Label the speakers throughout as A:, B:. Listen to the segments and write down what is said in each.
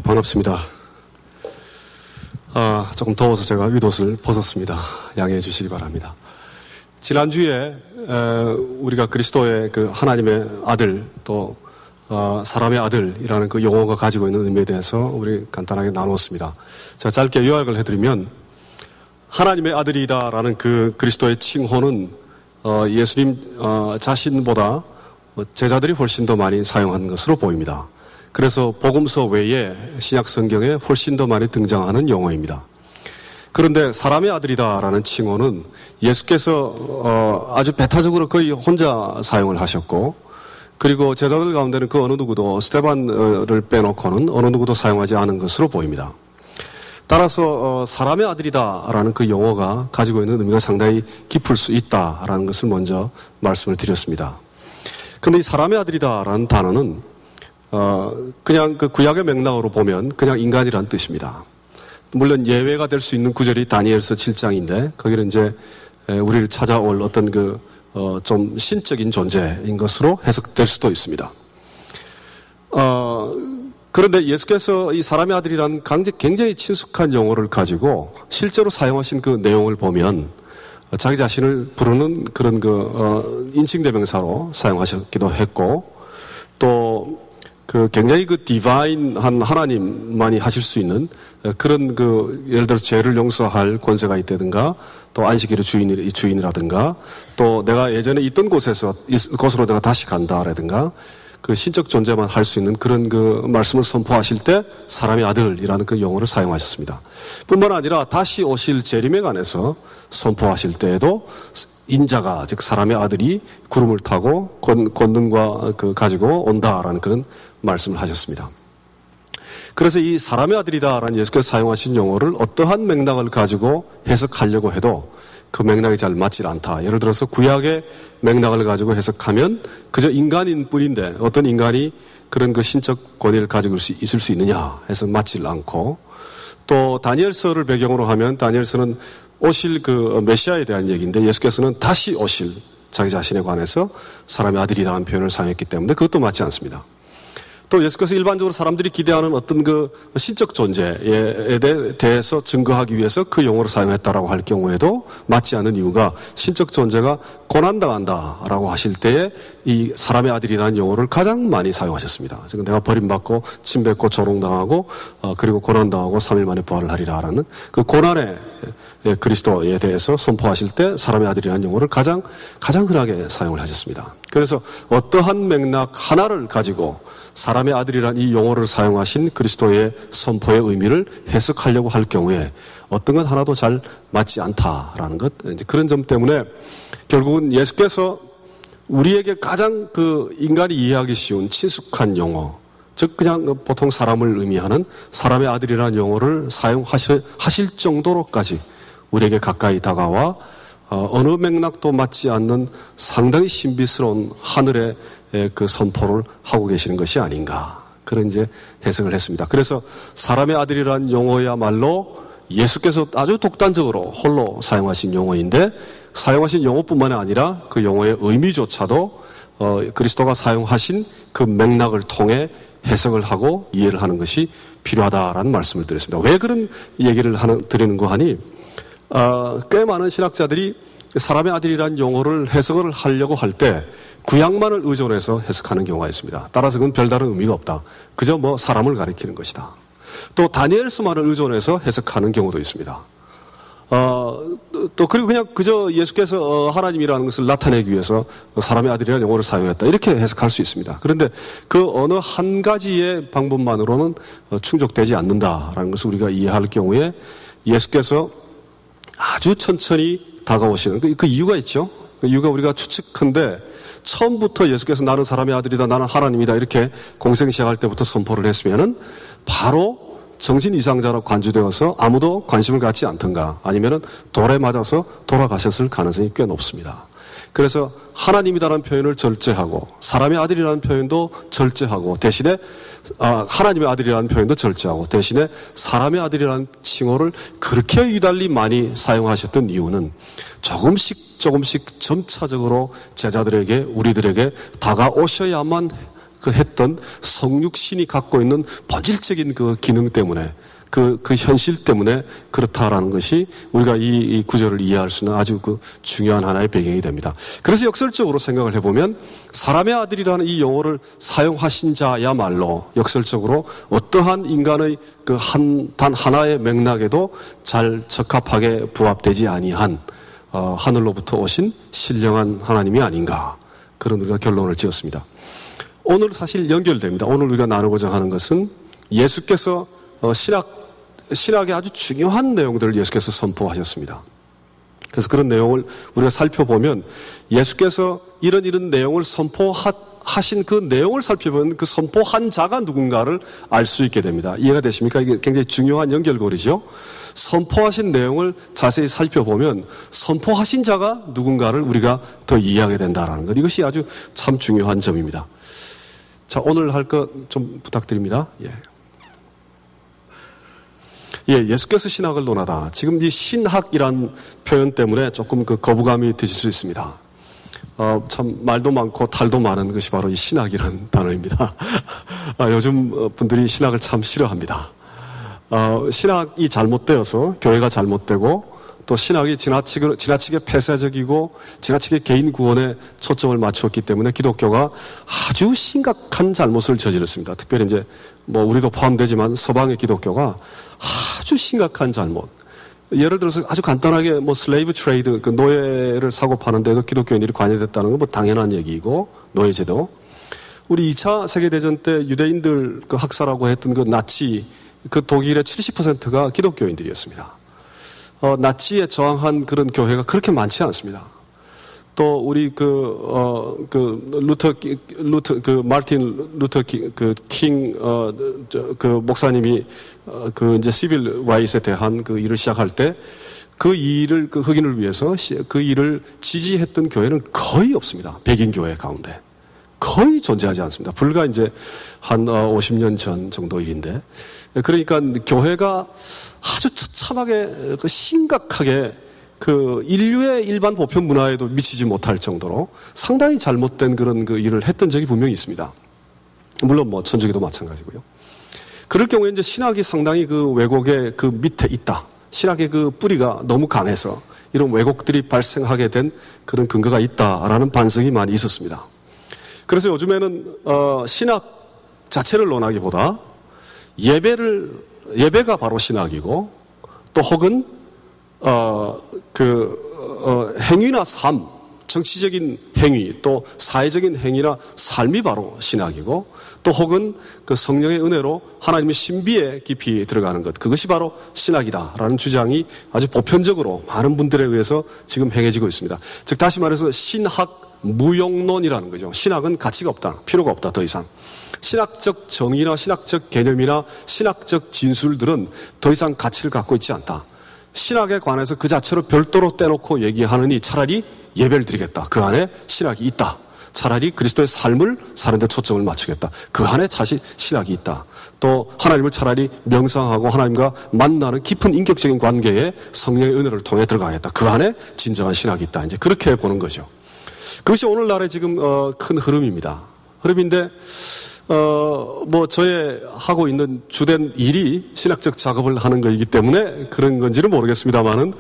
A: 반갑습니다. 조금 더워서 제가 윗옷을 벗었습니다. 양해해 주시기 바랍니다. 지난주에 우리가 그리스도의 그 하나님의 아들 또 사람의 아들이라는 그 용어가 가지고 있는 의미에 대해서 우리 간단하게 나누었습니다. 제가 짧게 요약을 해드리면 하나님의 아들이다라는 그 그리스도의 칭호는 예수님 자신보다 제자들이 훨씬 더 많이 사용한 것으로 보입니다. 그래서 복음서 외에 신약 성경에 훨씬 더 많이 등장하는 용어입니다. 그런데 사람의 아들이다라는 칭호는 예수께서 아주 배타적으로 거의 혼자 사용을 하셨고, 그리고 제자들 가운데는 그 어느 누구도 스데반을 빼놓고는 어느 누구도 사용하지 않은 것으로 보입니다. 따라서 사람의 아들이다라는 그 용어가 가지고 있는 의미가 상당히 깊을 수 있다라는 것을 먼저 말씀을 드렸습니다. 그런데 이 사람의 아들이다라는 단어는 그냥 그 구약의 맥락으로 보면 그냥 인간이란 뜻입니다. 물론 예외가 될 수 있는 구절이 다니엘서 7장인데 거기는 이제 우리를 찾아올 어떤 좀 신적인 존재인 것으로 해석될 수도 있습니다. 그런데 예수께서 이 사람의 아들이라는 굉장히 친숙한 용어를 가지고 실제로 사용하신 그 내용을 보면 자기 자신을 부르는 그런 인칭대명사로 사용하셨기도 했고, 또 굉장히 디바인한 하나님만이 하실 수 있는 그런 예를 들어서 죄를 용서할 권세가 있다든가, 또 안식일의 주인이라든가, 또 내가 예전에 있던 곳으로 내가 다시 간다라든가, 그 신적 존재만 할 수 있는 그런 말씀을 선포하실 때 사람의 아들이라는 그 용어를 사용하셨습니다. 뿐만 아니라 다시 오실 재림에 관해서 선포하실 때에도 인자가, 즉 사람의 아들이 구름을 타고 권능과 가지고 온다라는 그런 말씀을 하셨습니다. 그래서 이 사람의 아들이다라는 예수께서 사용하신 용어를 어떠한 맥락을 가지고 해석하려고 해도 그 맥락이 잘 맞질 않다. 예를 들어서 구약의 맥락을 가지고 해석하면 그저 인간인 뿐인데 어떤 인간이 그런 신적 권위를 가지고 있을 수 있느냐 해서 맞질 않고, 또 다니엘서를 배경으로 하면 다니엘서는 오실 메시아에 대한 얘기인데 예수께서는 다시 오실 자기 자신에 관해서 사람의 아들이라는 표현을 사용했기 때문에 그것도 맞지 않습니다. 또 예수께서 일반적으로 사람들이 기대하는 어떤 신적 존재에 대해서 증거하기 위해서 그 용어를 사용했다라고 할 경우에도 맞지 않는 이유가, 신적 존재가 고난당한다라고 하실 때에 이 사람의 아들이라는 용어를 가장 많이 사용하셨습니다. 지금 내가 버림받고 침뱉고 조롱당하고 그리고 고난당하고 3일 만에 부활을 하리라라는 그 고난의 그리스도에 대해서 선포하실 때 사람의 아들이라는 용어를 가장 흔하게 사용을 하셨습니다. 그래서 어떠한 맥락 하나를 가지고 사람의 아들이라는 이 용어를 사용하신 그리스도의 선포의 의미를 해석하려고 할 경우에 어떤 것 하나도 잘 맞지 않다라는 것, 이제 그런 점 때문에 결국은 예수께서 우리에게 가장 인간이 이해하기 쉬운 친숙한 용어, 즉 그냥 보통 사람을 의미하는 사람의 아들이라는 용어를 사용하실 정도로까지 우리에게 가까이 다가와 어느 맥락도 맞지 않는 상당히 신비스러운 하늘의 선포를 하고 계시는 것이 아닌가, 그런 이제 해석을 했습니다. 그래서 사람의 아들이라는 용어야말로 예수께서 아주 독단적으로 홀로 사용하신 용어인데, 사용하신 용어뿐만 아니라 그 용어의 의미조차도 그리스도가 사용하신 그 맥락을 통해 해석을 하고 이해를 하는 것이 필요하다라는 말씀을 드렸습니다. 왜 그런 얘기를 드리는 거 하니, 꽤 많은 신학자들이 사람의 아들이라는 용어를 해석을 하려고 할 때 구약만을 의존해서 해석하는 경우가 있습니다. 따라서 그건 별다른 의미가 없다. 그저 사람을 가리키는 것이다. 또 다니엘서만을 의존해서 해석하는 경우도 있습니다. 또 그리고 그냥 그저 예수께서 하나님이라는 것을 나타내기 위해서 사람의 아들이라는 용어를 사용했다, 이렇게 해석할 수 있습니다. 그런데 그 어느 한 가지의 방법만으로는 충족되지 않는다라는 것을 우리가 이해할 경우에 예수께서 아주 천천히 다가오시는 그 이유가 있죠. 그 이유가 우리가 추측한데, 처음부터 예수께서 나는 사람의 아들이다, 나는 하나님이다 이렇게 공생 시작할 때부터 선포를 했으면은 바로 정신 이상자로 간주되어서 아무도 관심을 갖지 않던가, 아니면은 돌에 맞아서 돌아가셨을 가능성이 꽤 높습니다. 그래서 하나님이다라는 표현을 절제하고 사람의 아들이라는 표현도 절제하고, 대신에 하나님의 아들이라는 표현도 절제하고, 대신에 사람의 아들이라는 칭호를 그렇게 유달리 많이 사용하셨던 이유는 조금씩 점차적으로 제자들에게, 우리들에게 다가오셔야만 그 했던 성육신이 갖고 있는 본질적인 그 기능 때문에 그 현실 때문에 그렇다라는 것이 우리가 이 구절을 이해할 수 있는 아주 그 중요한 하나의 배경이 됩니다. 그래서 역설적으로 생각을 해보면 사람의 아들이라는 이 용어를 사용하신 자야말로 역설적으로 어떠한 인간의 그 단 하나의 맥락에도 잘 적합하게 부합되지 아니한 하늘로부터 오신 신령한 하나님이 아닌가, 그런 우리가 결론을 지었습니다. 오늘 사실 연결됩니다. 오늘 우리가 나누고자 하는 것은 예수께서 신학의 아주 중요한 내용들을 예수께서 선포하셨습니다. 그래서 그런 내용을 우리가 살펴보면 예수께서 이런 내용을 선포하신 그 내용을 살펴보면 그 선포한 자가 누군가를 알 수 있게 됩니다. 이해가 되십니까? 이게 굉장히 중요한 연결고리죠. 선포하신 내용을 자세히 살펴보면 선포하신 자가 누군가를 우리가 더 이해하게 된다는 것. 이것이 아주 참 중요한 점입니다. 자, 오늘 할 것 좀 부탁드립니다. 예수께서 신학을 논하다. 지금 이 신학이란 표현 때문에 조금 그 거부감이 드실 수 있습니다. 참 말도 많고 탈도 많은 것이 바로 이 신학이라는 단어입니다. 요즘 분들이 신학을 참 싫어합니다. 신학이 잘못되어서 교회가 잘못되고 또 신학이 지나치게 폐쇄적이고 지나치게 개인 구원에 초점을 맞추었기 때문에 기독교가 아주 심각한 잘못을 저질렀습니다. 특별히 이제 뭐 우리도 포함되지만 서방의 기독교가 아주 심각한 잘못. 예를 들어서 아주 간단하게 뭐 슬레이브 트레이드, 그 노예를 사고 파는데도 기독교인들이 관여됐다는 건 뭐 당연한 얘기이고, 노예제도. 우리 2차 세계대전 때 유대인들 그 학살하고 했던 그 나치, 그 독일의 70%가 기독교인들이었습니다. 나치에 저항한 그런 교회가 그렇게 많지 않습니다. 또 우리 마르틴 루터 킹 목사님이 이제 시빌 라이트에 대한 그 일을 시작할 때 그 일을 흑인을 위해서 그 일을 지지했던 교회는 거의 없습니다. 백인 교회 가운데 거의 존재하지 않습니다. 불과 이제 한 50년 전 정도 일인데, 그러니까 교회가 아주 처참하게 심각하게 그 인류의 일반 보편 문화에도 미치지 못할 정도로 상당히 잘못된 그런 그 일을 했던 적이 분명히 있습니다. 물론 뭐 천주교도 마찬가지고요. 그럴 경우에 이제 신학이 상당히 그 왜곡의 그 밑에 있다. 신학의 그 뿌리가 너무 강해서 이런 왜곡들이 발생하게 된 그런 근거가 있다라는 반성이 많이 있었습니다. 그래서 요즘에는 신학 자체를 논하기보다 예배가 바로 신학이고, 또 혹은 행위나 삶, 정치적인 행위, 또 사회적인 행위나 삶이 바로 신학이고, 또 혹은 그 성령의 은혜로 하나님의 신비에 깊이 들어가는 것, 그것이 바로 신학이다라는 주장이 아주 보편적으로 많은 분들에 의해서 지금 행해지고 있습니다. 즉 다시 말해서 신학 무용론이라는 거죠. 신학은 가치가 없다, 필요가 없다, 더 이상. 신학적 정의나 신학적 개념이나 신학적 진술들은 더 이상 가치를 갖고 있지 않다. 신학에 관해서 그 자체로 별도로 떼놓고 얘기하느니 차라리 예배를 드리겠다. 그 안에 신학이 있다. 차라리 그리스도의 삶을 사는 데 초점을 맞추겠다. 그 안에 신학이 있다. 또 하나님을 차라리 명상하고 하나님과 만나는 깊은 인격적인 관계에 성령의 은혜를 통해 들어가겠다. 그 안에 진정한 신학이 있다. 이제 그렇게 보는 거죠. 그것이 오늘날의 지금 큰 흐름입니다. 흐름인데 뭐 저의 하고 있는 주된 일이 신학적 작업을 하는 것이기 때문에 그런 건지는 모르겠습니다만은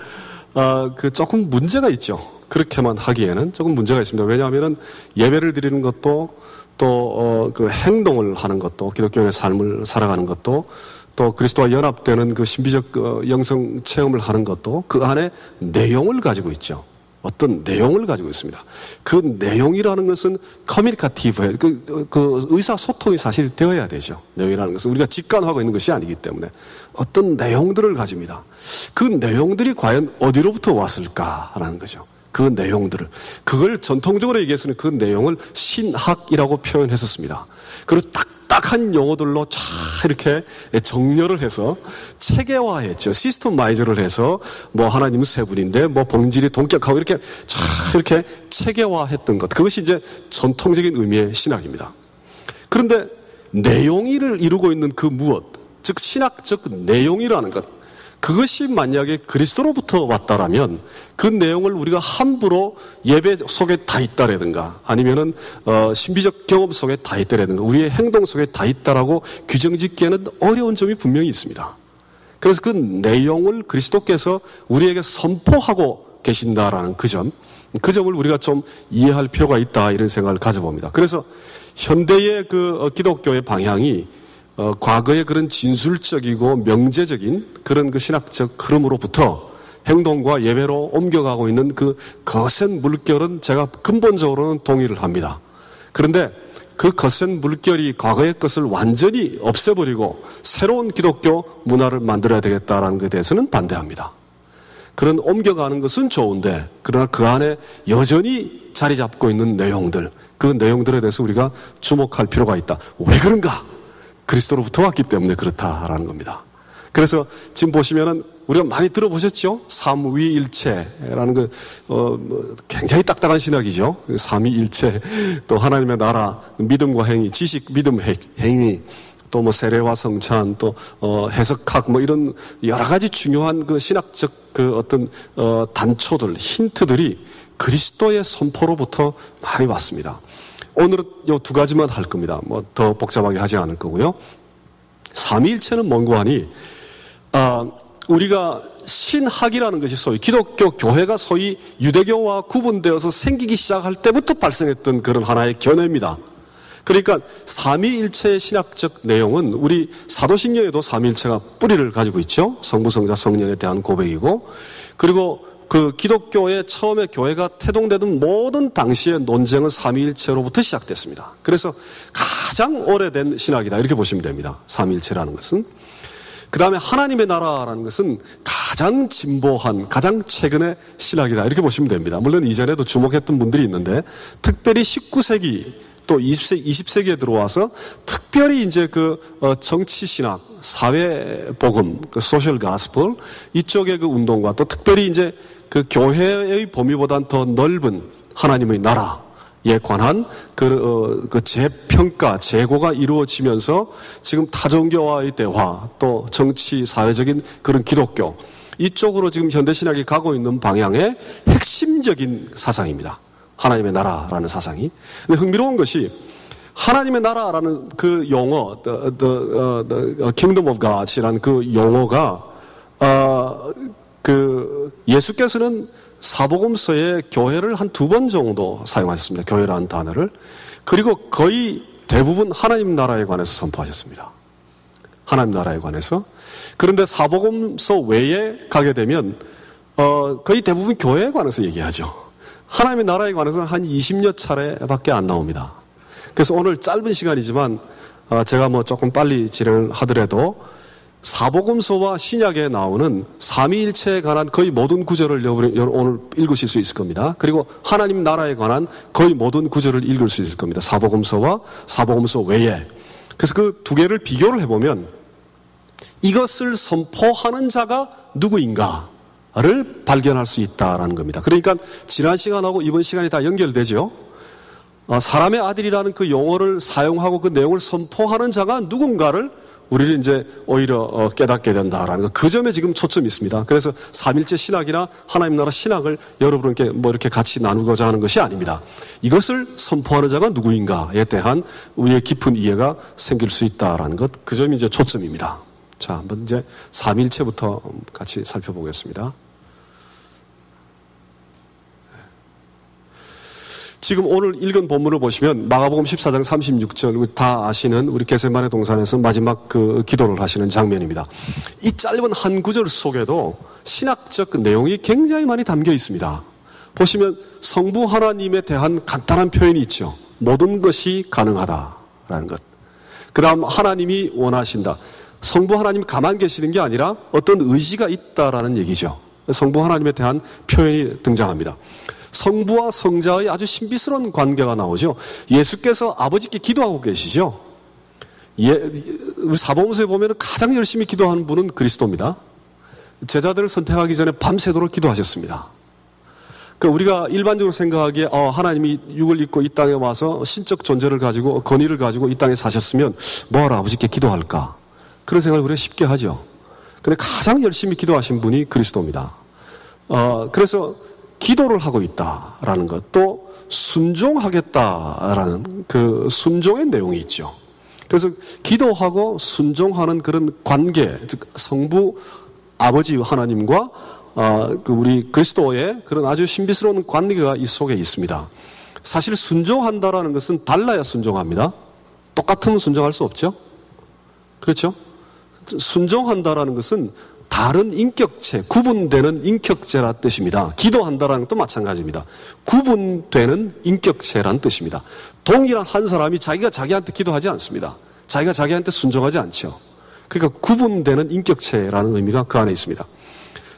A: 조금 문제가 있죠. 그렇게만 하기에는 조금 문제가 있습니다. 왜냐하면은 예배를 드리는 것도 또 그 행동을 하는 것도, 기독교인의 삶을 살아가는 것도, 또 그리스도와 연합되는 그 신비적 영성 체험을 하는 것도 그 안에 내용을 가지고 있죠. 어떤 내용을 가지고 있습니다. 그 내용이라는 것은 커뮤니카티브해. 그 의사소통이 사실 되어야 되죠. 내용이라는 것은 우리가 직관하고 있는 것이 아니기 때문에 어떤 내용들을 가집니다. 그 내용들이 과연 어디로부터 왔을까라는 거죠. 그 내용들을. 그걸 전통적으로 얘기해서는 그 내용을 신학이라고 표현했었습니다. 그리고 딱딱한 용어들로 쫙 이렇게 정렬을 해서 체계화했죠. 시스템마이저를 해서 뭐 하나님은 세 분인데 뭐 본질이 동격하고 이렇게 쫙 이렇게 체계화했던 것. 그것이 이제 전통적인 의미의 신학입니다. 그런데 내용을 이루고 있는 그 무엇, 즉 신학적 내용이라는 것, 그것이 만약에 그리스도로부터 왔다라면 그 내용을 우리가 함부로 예배 속에 다 있다라든가 아니면은 신비적 경험 속에 다 있다라든가 우리의 행동 속에 다 있다라고 규정짓기에는 어려운 점이 분명히 있습니다. 그래서 그 내용을 그리스도께서 우리에게 선포하고 계신다라는 그 점을 우리가 좀 이해할 필요가 있다 이런 생각을 가져봅니다. 그래서 현대의 그 기독교의 방향이 과거의 그런 진술적이고 명제적인 그런 그 신학적 흐름으로부터 행동과 예배로 옮겨가고 있는 그 거센 물결은 제가 근본적으로는 동의를 합니다. 그런데 그 거센 물결이 과거의 것을 완전히 없애버리고 새로운 기독교 문화를 만들어야 되겠다라는 것에 대해서는 반대합니다. 그런 옮겨가는 것은 좋은데 그러나 그 안에 여전히 자리 잡고 있는 내용들, 그 내용들에 대해서 우리가 주목할 필요가 있다. 왜 그런가? 그리스도로부터 왔기 때문에 그렇다라는 겁니다. 그래서 지금 보시면은 우리가 많이 들어보셨죠? 삼위일체라는 굉장히 딱딱한 신학이죠. 삼위일체, 또 하나님의 나라, 믿음과 행위, 지식, 믿음, 행위, 또 뭐 세례와 성찬, 또 해석학 뭐 이런 여러 가지 중요한 그 신학적 그 어떤 단초들, 힌트들이 그리스도의 선포로부터 많이 왔습니다. 오늘은 요 두 가지만 할 겁니다. 뭐 더 복잡하게 하지 않을 거고요. 삼위일체는 뭔고 하니 우리가 신학이라는 것이 소위 기독교 교회가 소위 유대교와 구분되어서 생기기 시작할 때부터 발생했던 그런 하나의 견해입니다. 그러니까 삼위일체의 신학적 내용은 우리 사도신경에도 삼위일체가 뿌리를 가지고 있죠. 성부, 성자, 성령에 대한 고백이고 그리고 그 기독교의 처음에 교회가 태동되던 모든 당시의 논쟁은 삼위일체로부터 시작됐습니다. 그래서 가장 오래된 신학이다 이렇게 보시면 됩니다. 삼위일체라는 것은. 그 다음에 하나님의 나라라는 것은 가장 진보한 가장 최근의 신학이다 이렇게 보시면 됩니다. 물론 이전에도 주목했던 분들이 있는데 특별히 19세기 또 20세기에 들어와서 특별히 이제 그 정치신학, 사회복음, 그 소셜 가스펠 이쪽의 그 운동과 또 특별히 이제 그 교회의 범위보다는 더 넓은 하나님의 나라에 관한 그 재평가, 재고가 이루어지면서 지금 타종교와의 대화, 또 정치, 사회적인 그런 기독교 이쪽으로 지금 현대신학이 가고 있는 방향의 핵심적인 사상입니다. 하나님의 나라라는 사상이. 근데 흥미로운 것이 하나님의 나라라는 그 용어, the kingdom of God이라는 그 용어가 그 예수께서는 사복음서에 교회를 한 2번 정도 사용하셨습니다. 교회라는 단어를. 그리고 거의 대부분 하나님 나라에 관해서 선포하셨습니다. 하나님 나라에 관해서. 그런데 사복음서 외에 가게 되면 거의 대부분 교회에 관해서 얘기하죠. 하나님의 나라에 관해서는 한 20여 차례밖에 안 나옵니다. 그래서 오늘 짧은 시간이지만 제가 뭐 조금 빨리 진행을 하더라도 사복음서와 신약에 나오는 삼위일체에 관한 거의 모든 구절을 오늘 읽으실 수 있을 겁니다. 그리고 하나님 나라에 관한 거의 모든 구절을 읽을 수 있을 겁니다. 사복음서와 사복음서 외에. 그래서 그 두 개를 비교를 해보면 이것을 선포하는 자가 누구인가 를 발견할 수 있다라는 겁니다. 그러니까 지난 시간하고 이번 시간이 다 연결되죠. 사람의 아들이라는 그 용어를 사용하고 그 내용을 선포하는 자가 누군가를 우리는 이제 오히려 깨닫게 된다라는 거. 그 점에 지금 초점이 있습니다. 그래서 삼일체 신학이나 하나님 나라 신학을 여러분께 뭐 이렇게 같이 나누고자 하는 것이 아닙니다. 이것을 선포하는 자가 누구인가에 대한 우리의 깊은 이해가 생길 수 있다라는 것. 그 점이 이제 초점입니다. 자, 한번 이제 삼일체부터 같이 살펴보겠습니다. 지금 오늘 읽은 본문을 보시면 마가복음 14장 36절 다 아시는 우리 겟세마네 동산에서 마지막 그 기도를 하시는 장면입니다. 이 짧은 한 구절 속에도 신학적 내용이 굉장히 많이 담겨 있습니다. 보시면 성부 하나님에 대한 간단한 표현이 있죠. 모든 것이 가능하다라는 것. 그 다음 하나님이 원하신다. 성부 하나님이 가만 계시는 게 아니라 어떤 의지가 있다라는 얘기죠. 성부 하나님에 대한 표현이 등장합니다. 성부와 성자의 아주 신비스러운 관계가 나오죠. 예수께서 아버지께 기도하고 계시죠. 우리 사복음서에 보면 가장 열심히 기도하는 분은 그리스도입니다. 제자들을 선택하기 전에 밤새도록 기도하셨습니다. 그러니까 우리가 일반적으로 생각하기에 하나님이 육을 입고 이 땅에 와서 신적 존재를 가지고 권위를 가지고 이 땅에 사셨으면 뭐하러 아버지께 기도할까? 그런 생각을 우리가 쉽게 하죠. 근데 가장 열심히 기도하신 분이 그리스도입니다. 그래서 기도를 하고 있다라는 것, 또 순종하겠다라는 그 순종의 내용이 있죠. 그래서 기도하고 순종하는 그런 관계, 즉 성부 아버지 하나님과 그 우리 그리스도의 그런 아주 신비스러운 관계가 이 속에 있습니다. 사실 순종한다라는 것은 달라야 순종합니다. 똑같으면 순종할 수 없죠. 그렇죠? 순종한다라는 것은 다른 인격체, 구분되는 인격체란 뜻입니다. 기도한다라는 것도 마찬가지입니다. 구분되는 인격체란 뜻입니다. 동일한 한 사람이 자기가 자기한테 기도하지 않습니다. 자기가 자기한테 순종하지 않죠. 그러니까 구분되는 인격체라는 의미가 그 안에 있습니다.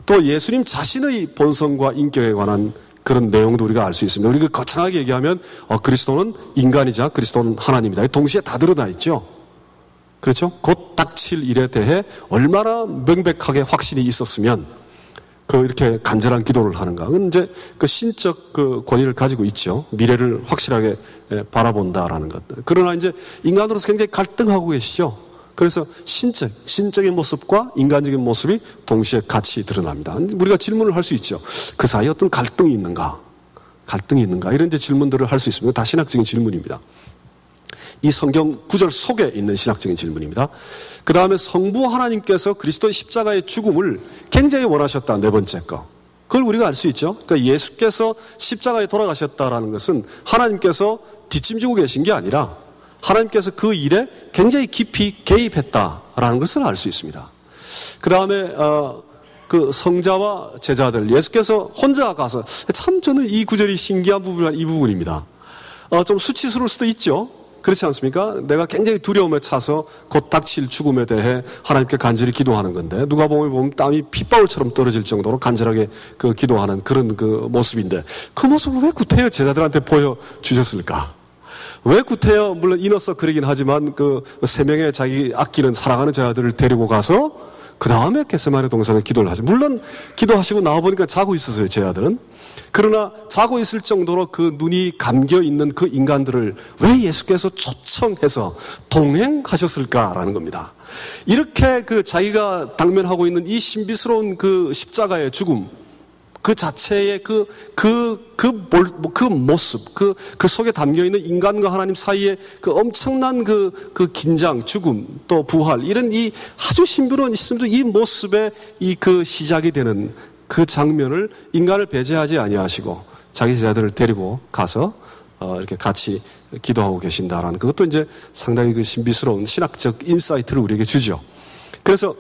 A: 또 예수님 자신의 본성과 인격에 관한 그런 내용도 우리가 알 수 있습니다. 우리가 거창하게 얘기하면 그리스도는 인간이자 그리스도는 하나님이다. 동시에 다 드러나 있죠. 그렇죠? 곧 닥칠 일에 대해 얼마나 명백하게 확신이 있었으면 이렇게 간절한 기도를 하는가. 그건 이제 그 신적 그 권위를 가지고 있죠. 미래를 확실하게 바라본다라는 것. 그러나 이제 인간으로서 굉장히 갈등하고 계시죠. 그래서 신적인 모습과 인간적인 모습이 동시에 같이 드러납니다. 우리가 질문을 할 수 있죠. 그 사이에 어떤 갈등이 있는가? 이런 이제 질문들을 할 수 있습니다. 다 신학적인 질문입니다. 이 성경 구절 속에 있는 신학적인 질문입니다. 그 다음에 성부 하나님께서 그리스도의 십자가의 죽음을 굉장히 원하셨다. 네 번째 거. 그걸 우리가 알 수 있죠. 그러니까 예수께서 십자가에 돌아가셨다라는 것은 하나님께서 뒷짐지고 계신 게 아니라 하나님께서 그 일에 굉장히 깊이 개입했다라는 것을 알 수 있습니다. 그 다음에 그 성자와 제자들, 예수께서 혼자 가서, 참 저는 이 구절이 신기한 부분이 이 부분입니다. 좀 수치스러울 수도 있죠. 그렇지 않습니까? 내가 굉장히 두려움에 차서 곧 닥칠 죽음에 대해 하나님께 간절히 기도하는 건데, 누가복음에 보면 땀이 핏방울처럼 떨어질 정도로 간절하게 그 기도하는 그런 그 모습인데, 그 모습을 왜 구태여 제자들한테 보여주셨을까? 왜 구태여, 물론 이너서클이긴 하지만 그 세 명의 자기 아끼는 사랑하는 제자들을 데리고 가서 그 다음에 겟세마네 동산에 기도를 하죠. 물론 기도하시고 나와보니까 자고 있었어요, 제자들은. 그러나 자고 있을 정도로 그 눈이 감겨 있는 그 인간들을 왜 예수께서 초청해서 동행하셨을까라는 겁니다. 이렇게 그 자기가 당면하고 있는 이 신비스러운 그 십자가의 죽음, 그 자체의 그 모습, 그 속에 담겨 있는 인간과 하나님 사이의 그 엄청난 그 긴장, 죽음, 또 부활, 이런 이 아주 신비로운 이 모습의 이 그 시작이 되는 그 장면을 인간을 배제하지 아니하시고 자기 제자들을 데리고 가서 이렇게 같이 기도하고 계신다라는 그것도 이제 상당히 그 신비스러운 신학적 인사이트를 우리에게 주죠. 그래서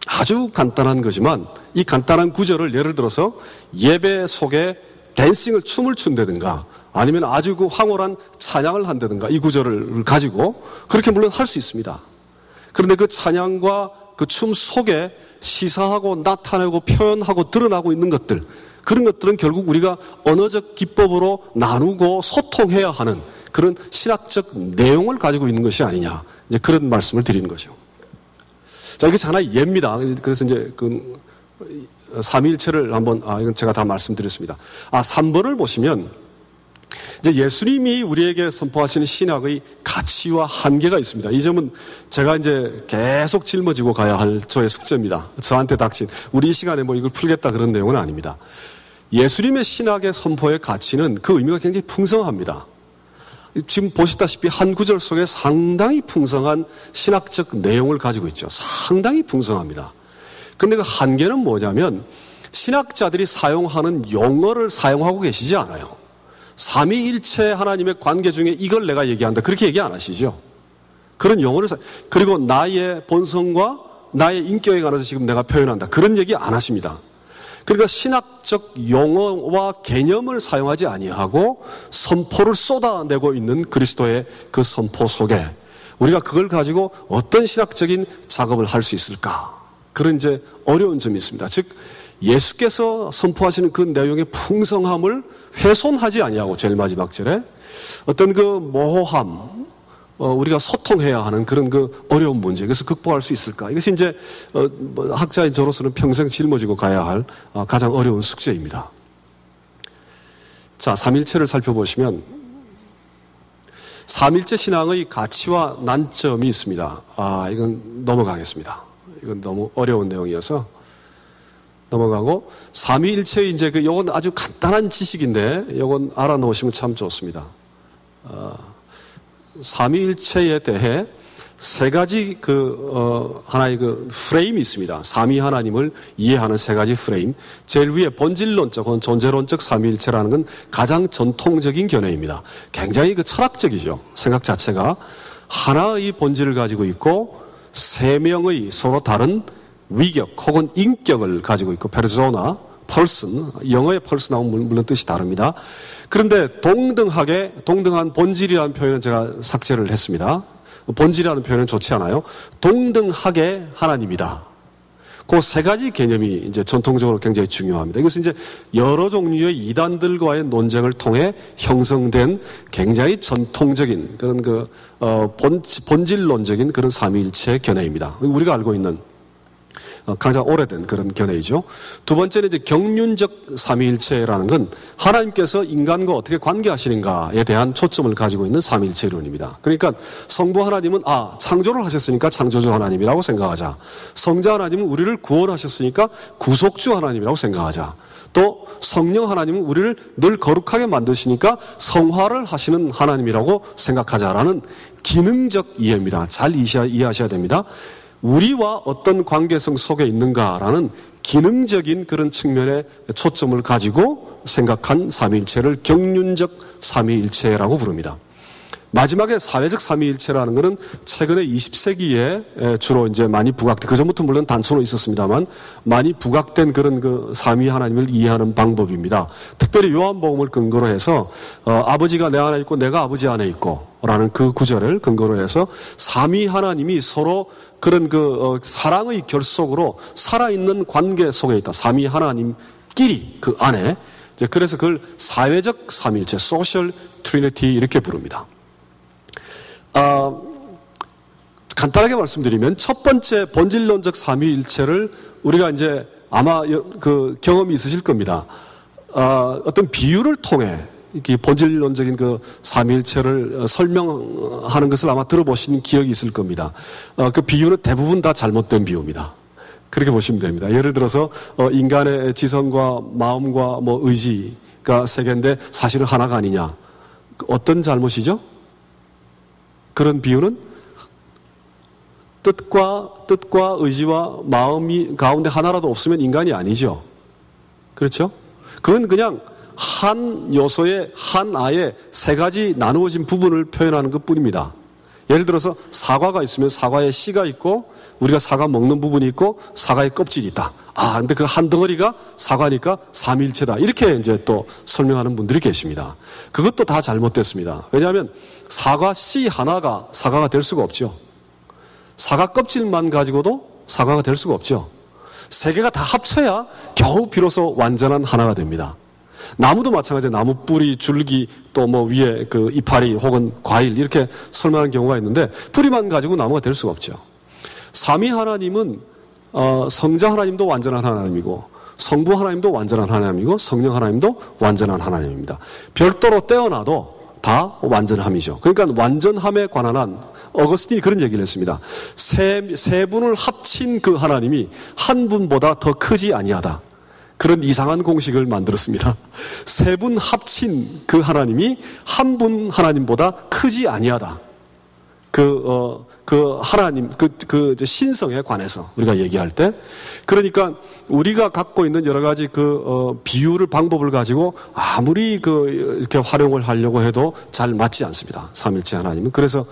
A: 아주 간단한 거지만 이 간단한 구절을 예를 들어서 예배 속에 댄싱을 춤을 춘다든가 아니면 아주 그 황홀한 찬양을 한다든가 이 구절을 가지고 그렇게 물론 할 수 있습니다. 그런데 그 찬양과 그 춤 속에 시사하고 나타내고 표현하고 드러나고 있는 것들, 그런 것들은 결국 우리가 언어적 기법으로 나누고 소통해야 하는 그런 신학적 내용을 가지고 있는 것이 아니냐, 이제 그런 말씀을 드리는 거죠. 자, 이게 하나의 예입니다. 그래서 이제 그 삼위일체를 한번, 이건 제가 다 말씀드렸습니다. 3번을 보시면 이제 예수님이 우리에게 선포하시는 신학의 가치와 한계가 있습니다. 이 점은 제가 이제 계속 짊어지고 가야 할 저의 숙제입니다. 저한테 닥친, 우리 이 시간에 뭐 이걸 풀겠다 그런 내용은 아닙니다. 예수님의 신학의 선포의 가치는 그 의미가 굉장히 풍성합니다. 지금 보시다시피 한 구절 속에 상당히 풍성한 신학적 내용을 가지고 있죠. 상당히 풍성합니다. 그런데 그 한계는 뭐냐면 신학자들이 사용하는 용어를 사용하고 계시지 않아요. 삼위일체 하나님의 관계 중에 이걸 내가 얘기한다, 그렇게 얘기 안 하시죠. 그런 용어를 그리고 나의 본성과 나의 인격에 관해서 지금 내가 표현한다, 그런 얘기 안 하십니다. 그러니까 신학적 용어와 개념을 사용하지 아니하고 선포를 쏟아내고 있는 그리스도의 그 선포 속에 우리가 그걸 가지고 어떤 신학적인 작업을 할 수 있을까, 그런 이제 어려운 점이 있습니다. 즉 예수께서 선포하시는 그 내용의 풍성함을 훼손하지 아니하고 제일 마지막 절에 어떤 그 모호함, 우리가 소통해야 하는 그런 그 어려운 문제, 그래서 극복할 수 있을까? 이것이 이제 학자인 저로서는 평생 짊어지고 가야 할 가장 어려운 숙제입니다. 자, 삼일체를 살펴보시면 삼일체 신앙의 가치와 난점이 있습니다. 이건 넘어가겠습니다. 이건 너무 어려운 내용이어서 넘어가고, 삼위일체 이제 요건 아주 간단한 지식인데 요건 알아놓으시면 참 좋습니다. 삼위일체에 대해 세 가지 하나의 프레임이 있습니다. 삼위 하나님을 이해하는 세 가지 프레임. 제일 위에 본질론적, 혹은 존재론적 삼위일체라는 건 가장 전통적인 견해입니다. 굉장히 철학적이죠. 생각 자체가 하나의 본질을 가지고 있고 세 명의 서로 다른 위격 혹은 인격을 가지고 있고, 페르소나, 펄슨, 영어의 펄슨하고는 물론 뜻이 다릅니다. 그런데 동등한 본질이라는 표현은 제가 삭제를 했습니다. 본질이라는 표현은 좋지 않아요. 동등하게 하나님이다. 그 세 가지 개념이 이제 전통적으로 굉장히 중요합니다. 이것은 이제 여러 종류의 이단들과의 논쟁을 통해 형성된 굉장히 전통적인 그런 본질론적인 그런 삼위일체 견해입니다. 우리가 알고 있는 가장 오래된 그런 견해이죠. 두 번째는 이제 경륜적 삼위일체라는 건 하나님께서 인간과 어떻게 관계하시는가에 대한 초점을 가지고 있는 삼위일체 이론입니다. 그러니까 성부 하나님은 창조를 하셨으니까 창조주 하나님이라고 생각하자. 성자 하나님은 우리를 구원하셨으니까 구속주 하나님이라고 생각하자. 또 성령 하나님은 우리를 늘 거룩하게 만드시니까 성화를 하시는 하나님이라고 생각하자라는 기능적 이해입니다. 잘 이해하셔야 됩니다. 우리와 어떤 관계성 속에 있는가라는 기능적인 그런 측면에 초점을 가지고 생각한 삼위일체를 경륜적 삼위일체라고 부릅니다. 마지막에 사회적 삼위일체라는 것은 최근에 20세기에 주로 이제 많이 부각된, 그 전부터 물론 단초로 있었습니다만 많이 부각된 그런 삼위 하나님을 이해하는 방법입니다. 특별히 요한복음을 근거로 해서 아버지가 내 안에 있고 내가 아버지 안에 있고 라는 그 구절을 근거로 해서 삼위 하나님이 서로 그런 사랑의 결속으로 살아있는 관계 속에 있다. 삼위 하나님끼리 그 안에. 그래서 그걸 사회적 삼위일체, 소셜 트리니티 이렇게 부릅니다. 간단하게 말씀드리면 첫 번째 본질론적 삼위일체를 우리가 이제 아마 경험이 있으실 겁니다. 어떤 비유를 통해 이렇게 본질론적인 삼위일체를 설명하는 것을 아마 들어보신 기억이 있을 겁니다. 그 비유는 대부분 다 잘못된 비유입니다. 그렇게 보시면 됩니다. 예를 들어서 인간의 지성과 마음과 의지가 세 개인데 사실은 하나가 아니냐. 어떤 잘못이죠? 그런 비유는 뜻과 의지와 마음이 가운데 하나라도 없으면 인간이 아니죠. 그렇죠? 그건 그냥 한 요소의 하나의 세 가지 나누어진 부분을 표현하는 것 뿐입니다. 예를 들어서 사과가 있으면 사과에 씨가 있고 우리가 사과 먹는 부분이 있고 사과의 껍질이 있다. 근데 그 한 덩어리가 사과니까 삼위일체다. 이렇게 이제 또 설명하는 분들이 계십니다. 그것도 다 잘못됐습니다. 왜냐하면 사과 씨 하나가 사과가 될 수가 없죠. 사과 껍질만 가지고도 사과가 될 수가 없죠. 세 개가 다 합쳐야 겨우 비로소 완전한 하나가 됩니다. 나무도 마찬가지예요. 나무 뿌리, 줄기, 또 위에 이파리 혹은 과일 이렇게 설명하는 경우가 있는데 뿌리만 가지고 나무가 될 수가 없죠. 삼위 하나님은 성자 하나님도 완전한 하나님이고 성부 하나님도 완전한 하나님이고 성령 하나님도 완전한 하나님입니다. 별도로 떼어놔도 다 완전함이죠. 그러니까 완전함에 관한 한 어거스틴이 그런 얘기를 했습니다. 세 분을 합친 그 하나님이 한 분보다 더 크지 아니하다. 그런 이상한 공식을 만들었습니다. 세 분 합친 그 하나님이 한 분 하나님보다 크지 아니하다. 하나님, 신성에 관해서 우리가 얘기할 때. 그러니까 우리가 갖고 있는 여러 가지 비유를, 방법을 가지고 아무리 이렇게 활용을 하려고 해도 잘 맞지 않습니다. 삼일체 하나님은. 그래서,